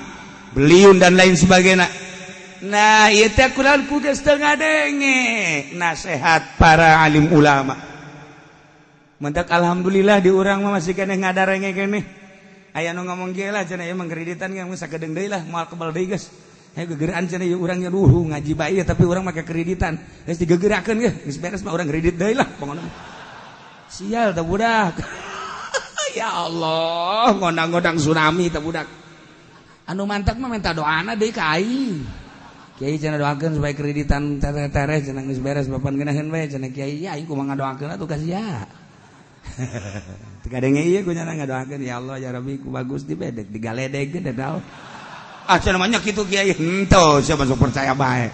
beliun dan lain sebagainya. Nah ieu teh kunaon ku geus teu ngadenge nasihat para alim ulama. Mentak alhamdulillah di urang mah masih keneh ngadarenge keneh. Aya nu ngomong ge lah cenah ieu mah kreditan geus sakedeung deui lah moal kebal deui geus. Aya gegeuraan cenah ieu urang nya ngaji bae tapi urang make kreditan. Geus digegerakeun ge geus beres mah urang kredit deui lah pokona. Sial teh budak. Ya Allah, ngondang-ngondang tsunami teh budak. Anu mantak mah minta doana deui ka aing. Kiai cenah doakeun supaya kreditan tere-tere cenah geus beres papan geunaheun we cenah kiai aing kumaha ngadoakeun atuh ka sia. Teu kadenge ieu ku nya ngadoakeun ya Allah ya Rabbi ku bagus di bedek digaledeg ge dadal. Ah cenah mah nya kitu kiai henteu sia masuk percaya bae.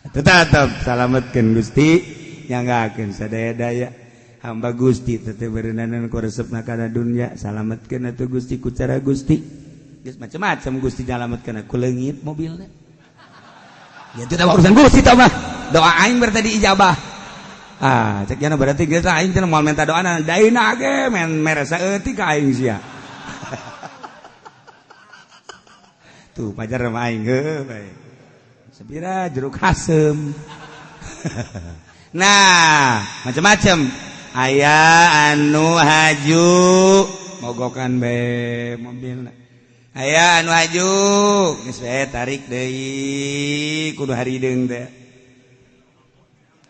Tetap salametkeun Gusti nyanggakeun sadaya-daya hamba Gusti teh beureunanan ku resepna kana dunya salametkeun atuh Gusti ku cara Gusti geus macam-macam Gusti nyalametkeun ku leungit mobilna ya teh urusan Gusti tah mah doa aing berarti diijabah cek yana berarti geus aing cenah moal minta doana daina ge men meresa eutik ka aing sia tuh pajar mah aing bae sabira jeruk asem nah macam-macam aya anu haju mogokan bae mobilna aya anu haju geus bae tarik deui kudu harideung teh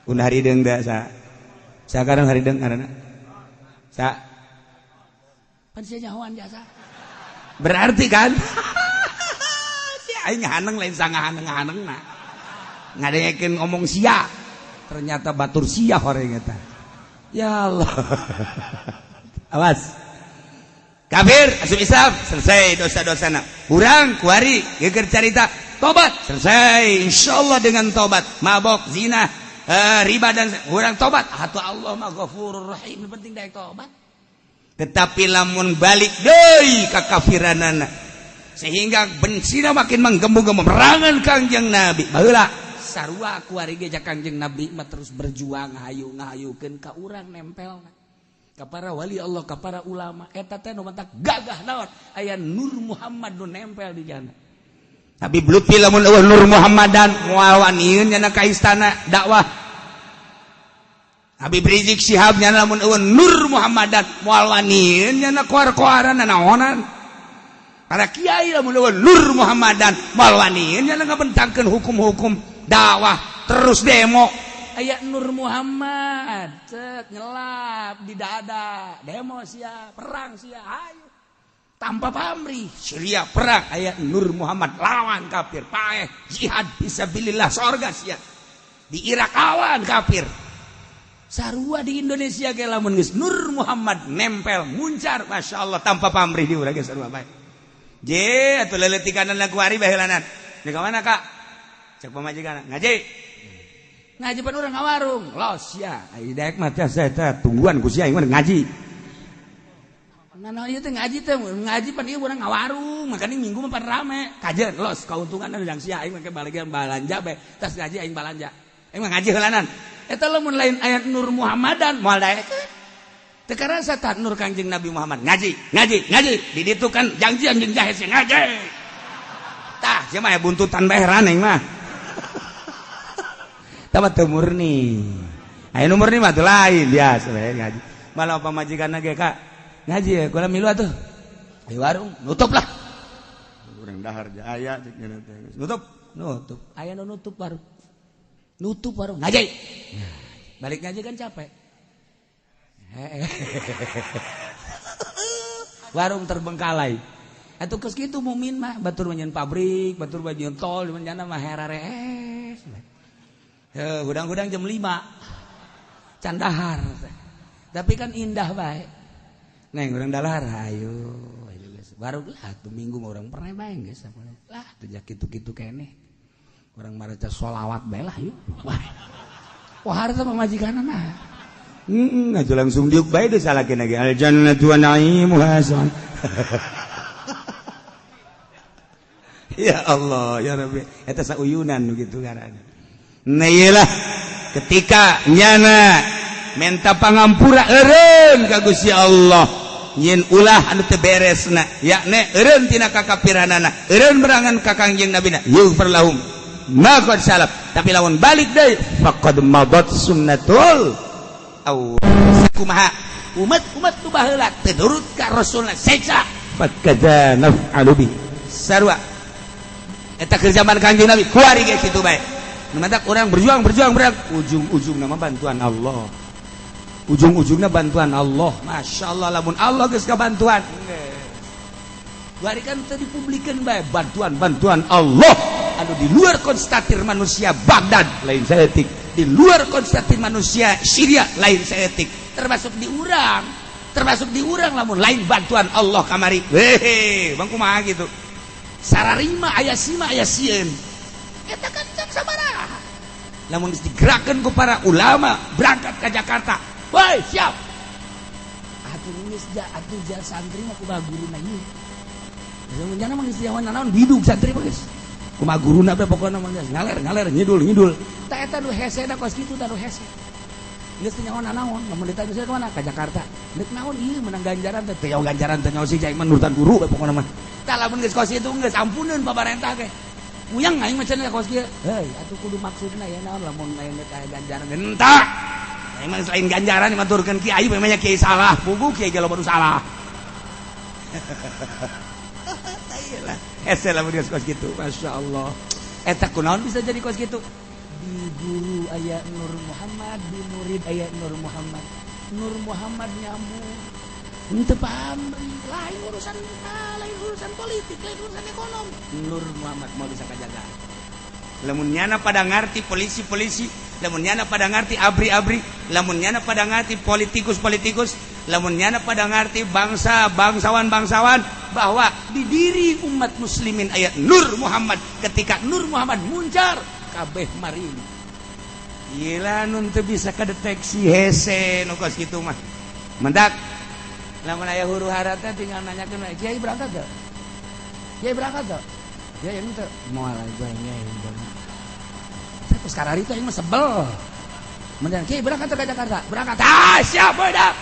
kudu harideung teh sa kadang harideung ngaranna sa pan sia nyahoan jasa berarti kan si aing haneng lain sangahaneng-hanengna ngadengekeun ngomong sia ternyata batur sia horeng eta ya Allah awas kafir asup Islam selesai dosa-dosana urang kuari geger carita tobat selesai insyaallah dengan tobat mabok zina riba dan urang tobat atuh Allah mah Ghafurur Rahim penting daek tobat tetapi lamun balik deui ka kafiranana sehingga bencina makin menggembung-gembung merangan Kangjeng Nabi baheula sarua kuari ge Kangjeng Nabi mah terus berjuang ngahayukeun ka urang nempelna ka para wali Allah ka para ulama eta teh nu mantak gagah naon aya Nur Muhammad nu nempel di jana tapi bluti lamun eueuh Nur Muhammadan moal waniun nya ka istana dakwah Habib Rizik Syihab nya lamun eueuh Nur Muhammadan moal waniun nya koar-koaran naonan para kiai lamun eueuh Nur Muhammadan moal waniun nya ngabentangkeun hukum-hukum dakwah terus demo aya Nur Muhammad cet ngelap di dada demo sia perang sia ayo tanpa pamrih Syria perang aya Nur Muhammad lawan kafir paeh jihad fisabilillah sorga sia di Irak lawan kafir sarua di Indonesia ge lamun geus Nur Muhammad nempel muncar masyaallah tanpa pamrih di urang ge sarua bae je atuh leuleutikanna kuari baheulanan di ka mana Kak cek pamajikan ngaji pan urang ngawarung los ya ai daek mah teh saya teh tungguan ku sia aing mah ngaji nah ieu teh ngaji pan ieu urang ngawarung makanya minggu mah pan rame kajeun los kauntungan anu jang sia aing mah ke baligan balanja bae tas ngaji aing balanja aing mah ngaji heulanan eta lamun lain ayat Nur Muhammadan moal daekeun teu karasa tah Nur Kangjeng Nabi Muhammad ngaji di ditu kan janji anjeun jahe sia ngaji tah sia mah buntutan bae raneng mah tamat teu murni aya nu murni mah teu lain biasa we ngaji malah pamajikanna ge Kak ngaji ya kula milu atuh di warung nutup lah urang dahar aya cek teh nutup aya nu nutup warung ngaji balik ngaji kan capek warung terbengkalai atuh geus kitu mukmin mah batur nyeun pabrik batur nyeun tol di manjana mah herarees hudang-hudang jam 5 candahar tapi kan indah baik neng urang dahar ayo baru lah tuh minggu orang pernah bayang guys lah tuh gitu-gitu kene orang maraca sholawat bae lah yuk wah harta pemajikan mah ngaju langsung diuk bae deui salakeun ge al jannatu wa na'imuha ya Allah ya Rabbi eta sauyunan gitu ngaranna nah iyalah ketika nyana minta pangampura eureun ka Gusti Allah nyin ulah anu teu beresna yakni eureun tina kakafiranana eureun berangan ka Kangjeng Nabina yughfar lahum ma qad salaf tapi lamun balik deui faqad madat sunnatul aw kumaha umat tu baheula teu nurut ka rasulna seca fakadza naf'alu bi sarua eta keur zaman Kangjeng Nabi kuari ge kitu bae nu matak urang berjuang ujung-ujungna mah bantuan Allah ujung-ujungnya bantuan Allah Masya Allah lamun Allah geus kabantuan barikan tadi publikan bae bantuan Allah anu di luar konstatir manusia Baghdad lain saeutik di luar konstatir manusia Syria lain saeutik termasuk di urang lamun lain bantuan Allah kamari hehe bang kumaha gitu sararima aya sima aya sieun eta kan can sabaraha lamun geus digerakkeun ku para ulama berangkat ke Jakarta. Woi, siap. Atuh geus atuh santri mah kumaha guruna ieu. Sebenarnya mah geus jawan naon bidug santri mah geus. Kumaha guruna teh pokona mah geus ngaler ngidul. Tah eta nu hesena kos kitu tah nu hese. Geus teh nyaon naon, lamun ditanya saya ke mana? Ka Jakarta. Deuk naon ieu menang ganjaran teh. Teu ganjaran teh nyaho si jai menurutan guru pokona mah. Tah lamun geus kos kitu geus ampuneun pamarentah ge. Uyang aing mah cenah kos kieu. Heuh, atuh kudu maksudna ya naon lamun aya ganjaran entah. Emang selain ganjaran maturkeun kiai memangnya kiai salah pugu kiai ge loba nu salah tah ese lamun geus kos kitu masyaallah eta kunaon bisa jadi kos kitu di guru aya Nur Muhammad di murid aya Nur Muhammad nyambung henteu paham lain urusan politik lain urusan ekonomi Nur Muhammad mau bisa kajaga lamun nyana pada ngarti polisi lamun nyana pada ngarti abri lamun nyana pada ngarti politikus lamun nyana pada ngarti bangsawan bahwa di diri umat muslimin aya Nur Muhammad ketika Nur Muhammad muncar kabeh maring gila nun teu bisa kadeteksi hese nu kos kitu mah mendak lamun aya huru-hara teh tinggal nanyakeun kiai berangkat teu ya yang itu moal aja ini terus karari itu yang mah sebel mendan kiai berangkat ke Jakarta berangkat siap boy dah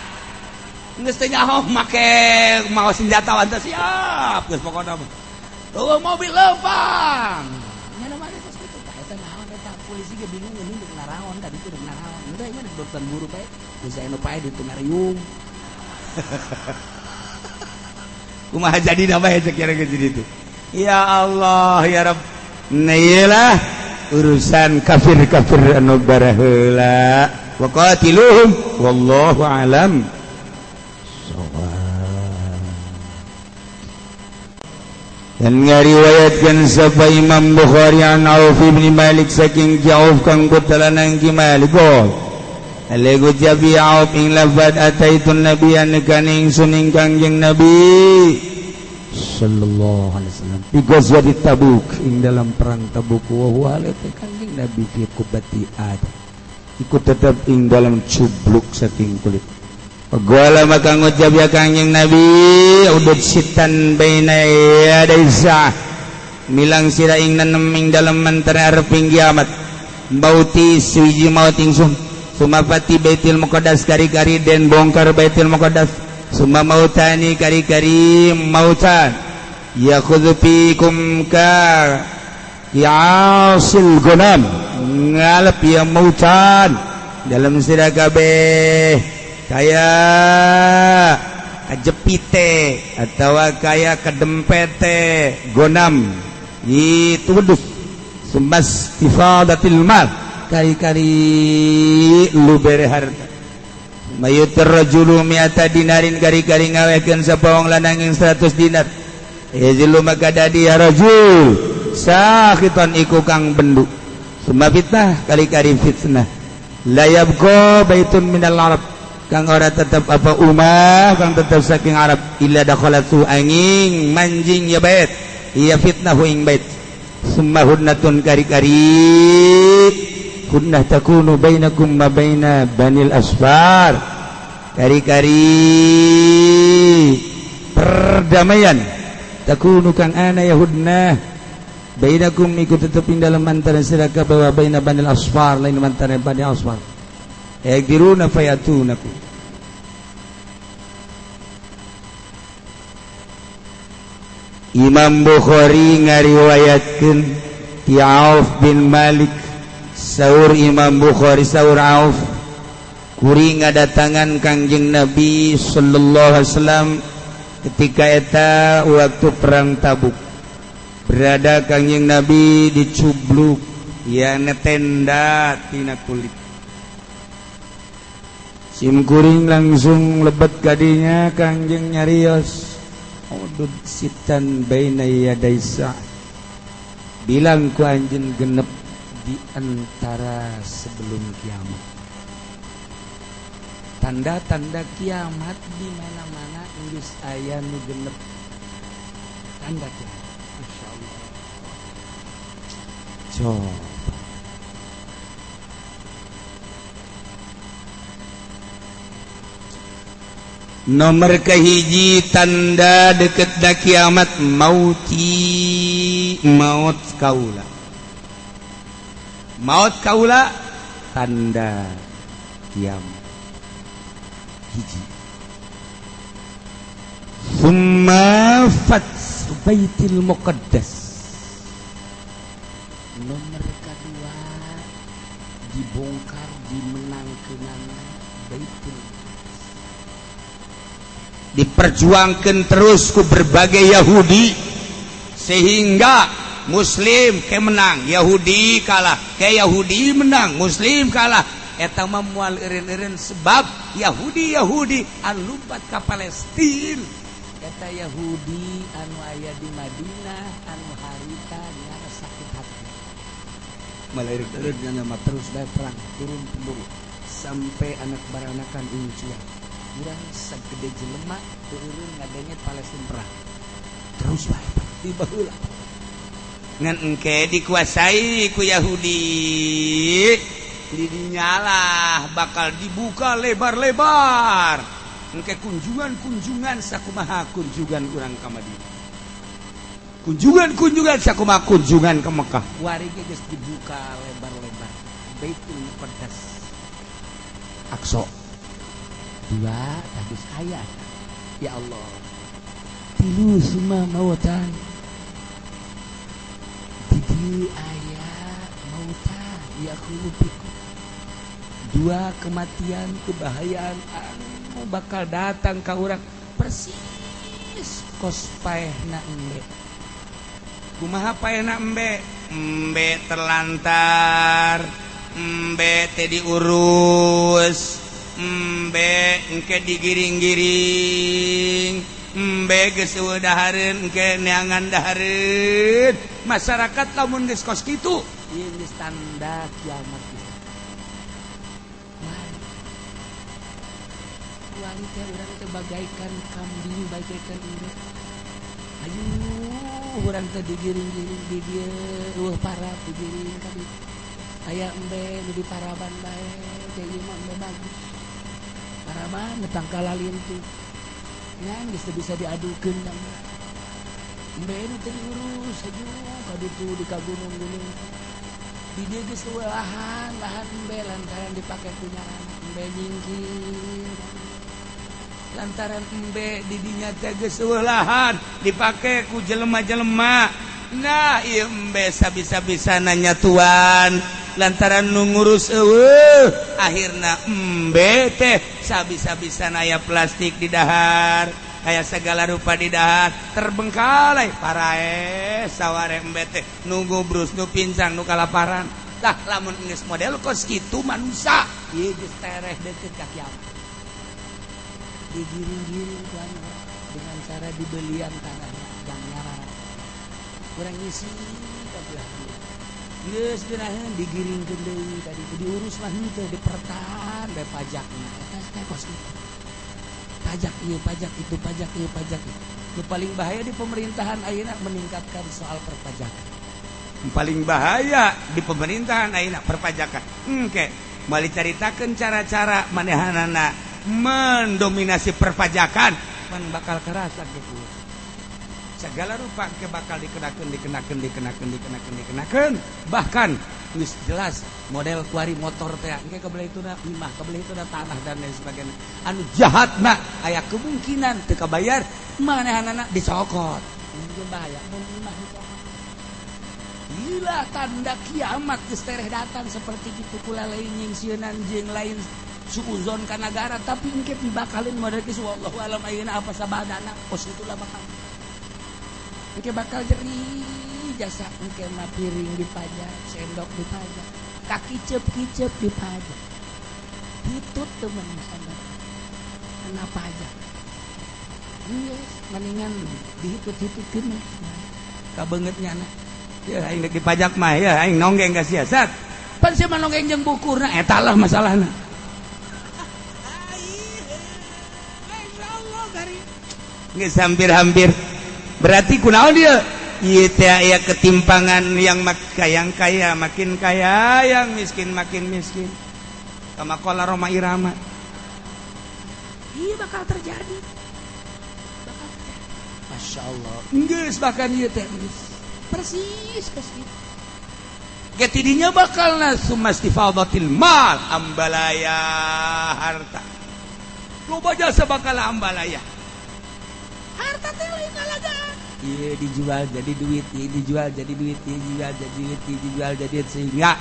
geus teh nyaho make mau senjatawan teh siap geus pokona mah eueuh mobil lempang nya mah geus kitu tah eta naon eta polisi ge bingung ini deuk naraon tadi tuh deuk naraon udah ieu deuk dokter buru bae geus aya nu pae di tungariung kumaha jadi nama cek kira ke situ ya Allah ya Rabb nailah urusan kafir anu baraheula wa qatiluhum wallahu alam dan ngariwayatkan sapa Imam Bukhari an Auf bin Malik saking Auf kang butalanang ki Malik alego jabi Auf ing lafad ataitun nabiyan kaning suning Kangjeng Nabi sallallahu alaihi wasallam di Ghazwat Tabuk ing dalam perang Tabuk wa huwa Kangjeng Nabi fi qubati ad ikut tetap ing dalam cubluk saking kulit Pagwala maka ngucap ya Kangjeng Nabi udut sitan baina yadaysa milang sira ing naneming dalam mentera areping kiamat bauti suji mauting sun sumapati Baitul Muqaddas kari-kari den bongkar Baitul Muqaddas summa mautani kari-kari mautan yakhudhu fikum ka yasil gunam ngalap ya mautan dalam sira kabeh kayak kejepite atau kayak kedempete gonam itu wedus sembas ifadatil mal kari-kari lu bere harta mayutir rajulu mi'ata dinarin kari-kari ngawekeun sapawang lanang ing 100 dinar yazilu maka dadi ya rajul sakhitan iku kang bendu summa fitnah kari-kari fitnah la yabqa baitun minal arab kang ora tetep apa umah kang tetep saking Arab illa dakhalatu angin manjing ya bait iya fitnahu ing bait summa hunnatun kari-kari hunnah takunu bainakum ma baina banil asfar kari-kari perdamaian takunu kang ana yahudna bainakum ikut tetepin dalam antara siraka bahwa baina banil asfar lain antara banil asfar yakdiruna fayatunaku Imam Bukhari ngariwayatkeun ti Auf bin Malik saur Imam Bukhari saur Auf kuring ngadatangan Kangjeng Nabi sallallahu alaihi wasallam ketika eta waktu perang Tabuk berada Kangjeng Nabi di cubluk ya tenda tina kulit sim kuring langsung lebet kadinya Kangjeng nyarios udud sitan baina yadaisa bilang ku anjeun genep di antara sebelum kiamat tanda-tanda kiamat di mana-mana geus aya nu genep tanda kiamat masyaallah coba nomor kahiji tanda deket da kiamat maut kaula tanda kiamat hiji summa fathu baitil muqaddas nomor kedua dibongkar dimenangkeun baitul diperjuangkan terus ku berbagai Yahudi sehingga Muslim ke menang Yahudi kalah ke Yahudi menang Muslim kalah eta mah moal eureun-eureun sebab Yahudi anu lumpat ka Palestina eta Yahudi anu aya di Madinah anu harita nyana sakit hati malah eureun-eureun mah terus bae perang turun temurun sampai anak baranakan uncian urang sagede jelema turun ngadenge Palestina perang terus bae di baheula ngan engke dikuasai ku Yahudi dinyalah bakal dibuka lebar-lebar engke kunjungan sakumaha kunjungan urang ka Madinah kunjungan sakumaha kunjungan ke Mekah warige geus dibuka lebar-lebar Baitul Muqaddas Aqsa dua habis ayat ya Allah tilu semua mautan di ayat mautan ya khulufikum dua kematian kebahayaan anu bakal datang ka urang persis kos paehna embe kumaha paehna embe terlantar embe teh diurus embe engke digiring-giring embe geus dahareun engke neangan dahareun masyarakat lamun geus kos kitu ieu geus tanda kiamat wali teh urang teh bagaikan kambing bagaikan induk ayo urang teh digiring-giring di dieu eueuh parab digiring ka dieu aya embe nu di paraban bae teh ieu mah embe bagus paraban netang kalalin tuh ngan geus bisa diadukeun embe nu teh diurus aju ka ditu di ka gunung-gunung di dieu geus lahan embe lantaran dipake punyaran embe nyingkir lantaran embe di dinya teh geus lahan dipake ku jelema-jelema nah ieu embe sabisa-bisana nyatuan lantaran nu ngurus akhirna embe teh sabisa-bisana aya plastik di dahar aya segala rupa di dahar terbengkalai parae saware embe teh nu gubrus nu pincang nu kalaparan tah lamun geus model kos kitu manusia ieu geus tereh deukeut ka kiamat digiring-giring dengan cara dibelian tanah dan nyarar kurang ngisi kabelah geus geuraheun digiringkeun deui tadi diurus mah henteu dipertahan bae pajakna eta kos pajak ieu pajak itu pajak ieu pajak itu. Nu paling bahaya di pemerintahan ayeuna meningkatkan soal perpajakan. Paling bahaya di pemerintahan ayeuna perpajakan. Engke balik caritakeun cara-cara manehanana mendominasi perpajakan man bakal kerasa gitu. Segala rupa ke bakal dikenakeun. Bahkan geus jelas model kuari motor teh engke kabelituna imah kabelituna tanah dan lain sebagainya. Anu jahatna aya kemungkinan teu kabayar manehanana disokot. Mun bahaya mun imah disokot. Gila tanda kiamat geus tereh datang seperti kitu kula lain nyingsieunan jeung lain suuzon ka negara tapi engke dibakalin model kitu wallahu alam ayeuna apa sabadana pos itulah bakal engke bakal jeri jasa engke mah piring dipajak sendok dipajak kaki kicep dipajak itu teman sadar kena pajak geus mendingan dihitut-hitutkeun kabeungeutnya na ya aing rek dipajak mah ya aing nonggeng ka sia sat pan sia mah nonggeng jeung bukurna eta lah masalahna. Nggak hampir-hampir berarti kunaon dia ieu teh aya ketimpangan yang kaya makin kaya yang miskin makin miskin kama qala Roma Irama iya bakal terjadi Masya Allah geus bahkan ieu teh persis ketidinya bakal sumastifadatil mal ambalaya harta loba jasa bakal ambalaya harta teh lain ngalagaan. Iya dijual jadi duit, dijual jadi duit, dijual jadi duit, dijual jadi duit sehingga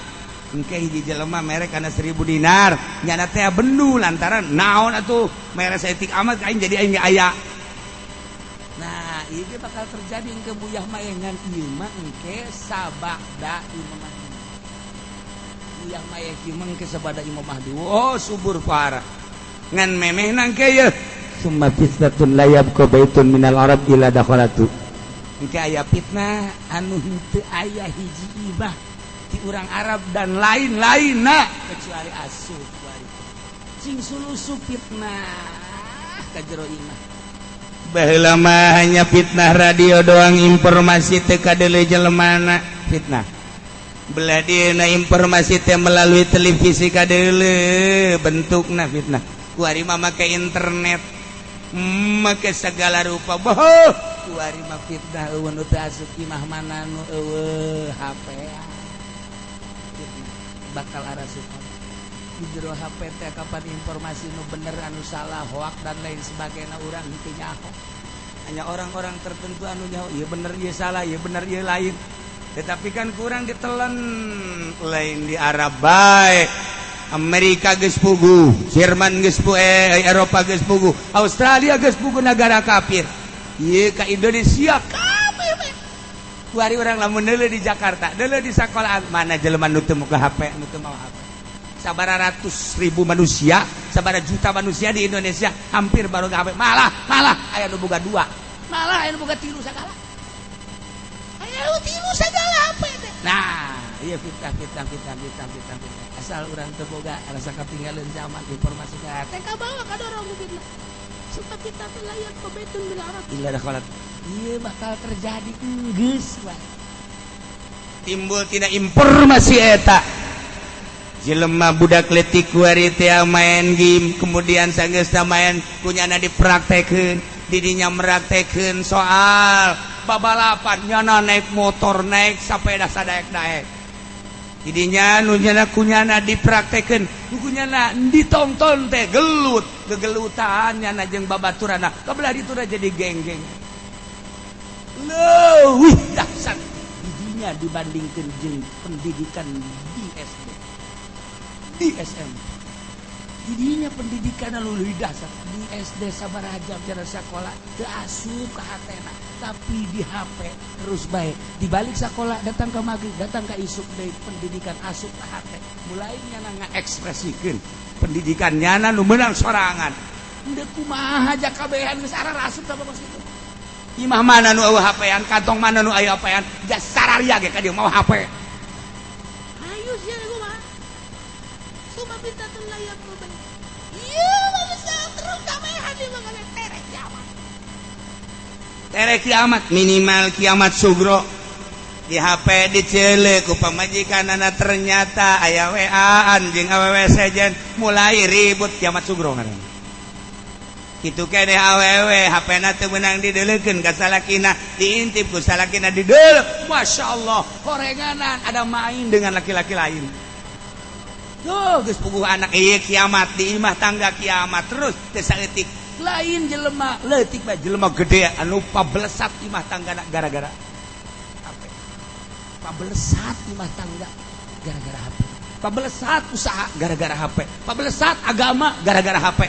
engke hiji jelema mere kana 1000 dinar, nyana teh bendu lantaran naon atuh mere saeutik amat aing jadi aing aya. Nah, ieu bakal terjadi engke buyah mayengan ieu mah engke sabada Imam Mahdi. Buyah mayeh ieu mah engke sabada Imam Mahdi. Oh, subur parah. Ngan memehna engke ye summa fitnatun la yabqa baitun minal arab illa dakhalatu. Engke aya fitnah anu henteu aya hiji ibah ti urang Arab dan lain-lainna kecuali asup bari. Sing sulusup fitnah ka jero imah. Baheula mah hanya fitnah radio doang informasi teu kadeuleu jelemana fitnah. Belah dieuna informasi teh melalui televisi kadeuleu bentukna fitnah. Kuari mah make internet make segala rupa boh kuari mah fitnah eueuh nu teu asup imah mana nu eueuh HP bakal arasupan di jero HP teh kapan informasi nu bener anu salah hoak dan lain sebagainya urang henteu nyaho hanya orang-orang tertentu anu nyaho ieu bener ieu salah ieu bener ieu lain tetapi kan kurang ditelen lain di Arab bae Amerika geus puguh, Jerman geus puguh, Eropa geus puguh, Australia geus puguh negara kafir. Ieu ka Indonesia kabeh we. Kuari urang lamun deuleu di Jakarta, deuleu di sakolahan mana jelema nu teu muka HP, nu teu mawa HP. Sabaraha ratus ribu manusia, sabaraha juta manusia di Indonesia hampir baru HP. Malah aya nu boga 2. Malah aya nu boga 3 sagala. Aya nu 3 sagala HP teh. Nah, ieu fitnah. Asal urang teu boga rasa katinggalan zaman informasi ka teh kabawa ka dorong fitnah. Supaya kita teh layak pebetun bil Arab. Illa dakhalat. Ieu bakal terjadi geus wae. Timbul tina informasi eta. Jelema budak leutik kuari teh main game kemudian sageusna main kunyana dipraktekeun, didinya meraktekeun soal babalapan nyana naik motor naik sepeda sadaek-daek. Didinya nunyana kunyana dipraktekeun kunyana ditonton teh gegelutan nyana jeung babaturana kabelah ditura jadi geng-geng leuwih dahsyat didinya dibandingkeun jeung pendidikan di SD di SM didinya pendidikan leuwih dahsyat di SD sabaraha jam jarak sekolah teu asup ka hatena tapi di HP terus baik dibalik sekolah datang ke maghrib datang ke isuk baik pendidikan asup ke HP mulai nyana ngaekspresikeun pendidikan nyana nu meunang sorangan henteu kumaha aja kabehan geus ararasup apa maksud itu imah mana nu eueuh HP-an kantong mana nu aya HP-an geus sararia ge ka dieu mau HP Ayo sih aku mah. Cuma bintatun layak mubin. Iya, bisa terus kamehan di mengenai terek kiamat. Terek kiamat minimal kiamat sugro. Di HP dicele ku pamajikanana ternyata aya WA-an jeung awewe sejen mulai ribut kiamat sugro ngaranna. Kitu keneh awewe HP-na teu meunang dideulekeun ka salakina, diintip ku salakina dideuleup. Masyaallah, horenganan ada main dengan laki-laki lain. Tuh geus puguh anak ieu kiamat di imah tangga kiamat terus teu saeutik. Lain jelema leutik mah jelema gede anu pablesat imah tanggana gara-gara pabelesat rumah tangga gara-gara HP, pabelesat usaha gara-gara HP, pabelesat agama gara-gara HP.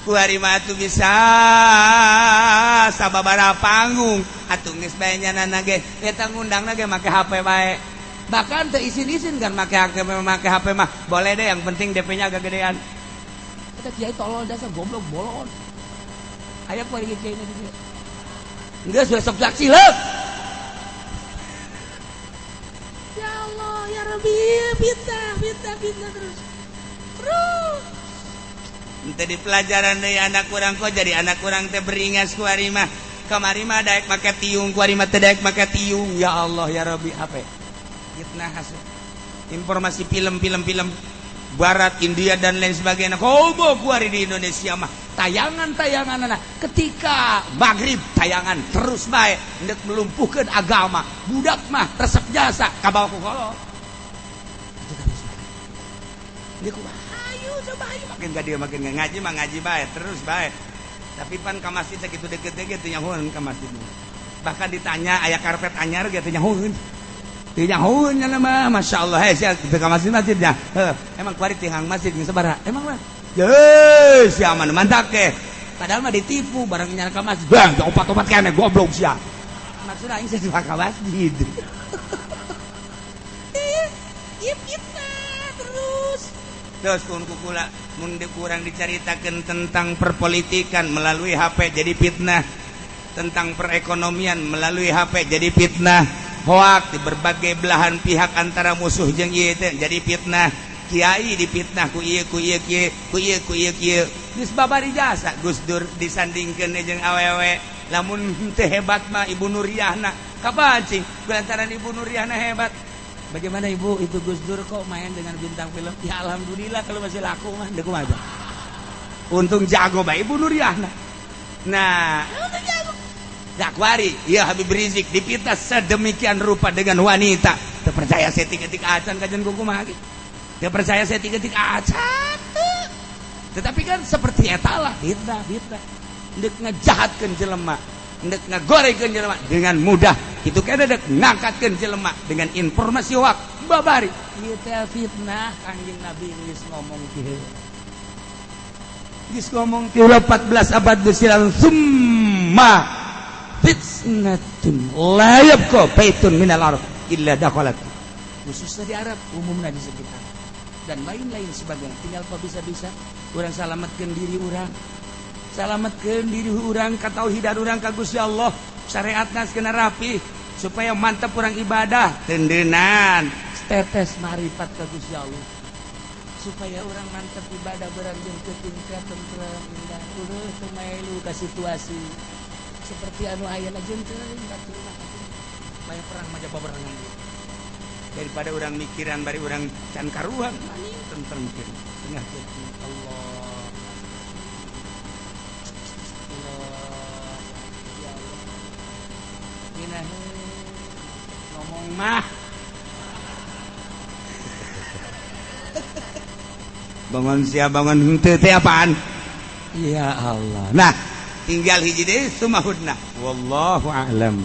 Kuari mah atuh bisa sababaraha panggung atuh geus bae nyanana ge eta ngundangna ge make HP bae. Bahkan teu izin-izin kan make HP mah boleh deh, yang penting DP-nya agak gedean. Eta kiai tolol dasar goblok bolon. Aya kuari kiai na dieu. Geus besok saksi leuk. Ya Allah, ya Rabbi, fitnah terus. Ente di pelajaran deui anak urang kok jadi anak urang teh beringas ku ari mah. Kamari mah daek make tiung, ku ari mah teh daek make tiung. Ya Allah, ya Rabbi, apa? Fitnah hasud. Informasi film barat, India dan lain sebagainya. Kobo ku ari di Indonesia mah tayangan-tayanganna ketika maghrib tayangan terus bae hendak melumpuhkan agama. Budak mah resep jasa kabawa ku kolot. Itu terus bae. Dia ku ayo coba ayo makin gak dia makin gak ngaji mah ngaji bae terus bae. Tapi pan ka masjid sakitu deket-deket teu nyahoeun ka masjid. Bahkan ditanya aya karpet anyar ge teu nyahoeun. Teu nyahoeun nya mah masyaallah sia teu ka masjid-masjidnya. Emang kuari tihang masjid geus sabaraha? Emang mah yes, si aman mantak ke. Padahal mah ditipu barang nyana ka masjid. Bang, opat-opat kene goblok sia. Maksudna aing saya ka masjid. Iya fitnah terus. Terus kun kukula mun kurang dicaritakeun tentang perpolitikan melalui HP jadi fitnah. Tentang perekonomian melalui HP jadi fitnah. Hoak di berbagai belahan pihak antara musuh jeung ieu teh jadi fitnah. Kiai dipitnah ku ieu geus babari jasa Gus Dur disandingkeun jeung awewe lamun teu hebat mah Ibu Nuriyahna kapan cing lantaran Ibu Nuriyahna hebat. Bagaimana Ibu itu Gus Dur kok main dengan bintang film? Ya alhamdulillah kalau masih laku mah deuk kumaha. Untung jago bae Ibu Nuriyahna. Nah, untung jago. Dakwari, ya Habib Rizik dipitnah sedemikian rupa dengan wanita. Teu percaya setik-etik acan kajen kumaha ge. Dia percaya saya tiga acan. Tetapi kan seperti etalah fitnah. Ndek ngejahatkeun jelema, ndek ngagorengkeun jelema dengan mudah. Itu kan ndek ngangkatkeun jelema dengan informasi hoak babari. Ieu teh fitnah Kangjeng Nabi geus ngomong kieu. Geus ngomong kieu 14 abad besiran summa fitnatun la yabqa baitun minal arab illa dakhalat. Khususnya di Arab, umumnya di sekitar dan lain-lain sebagainya. Tinggal kok bisa-bisa orang salametkeun diri orang ka tauhidan urang ka Gusti Allah, syariatna kena rapi supaya mantap orang ibadah tendenan tetes marifat ka Gusti Allah supaya orang mantap ibadah barang jeung teu tingkat tentrem indah ureuh teu mailu ka situasi seperti anu ayeuna jeung teu batur supaya perang mah babarengan daripada orang mikiran bari orang can karuan maning tentremkeun tengah jadi Allah ya Allah dina ngomong mah bangun sia bangun henteu teh apaan ya Allah. Nah tinggal hiji deui sumahudna wallahu a'lam.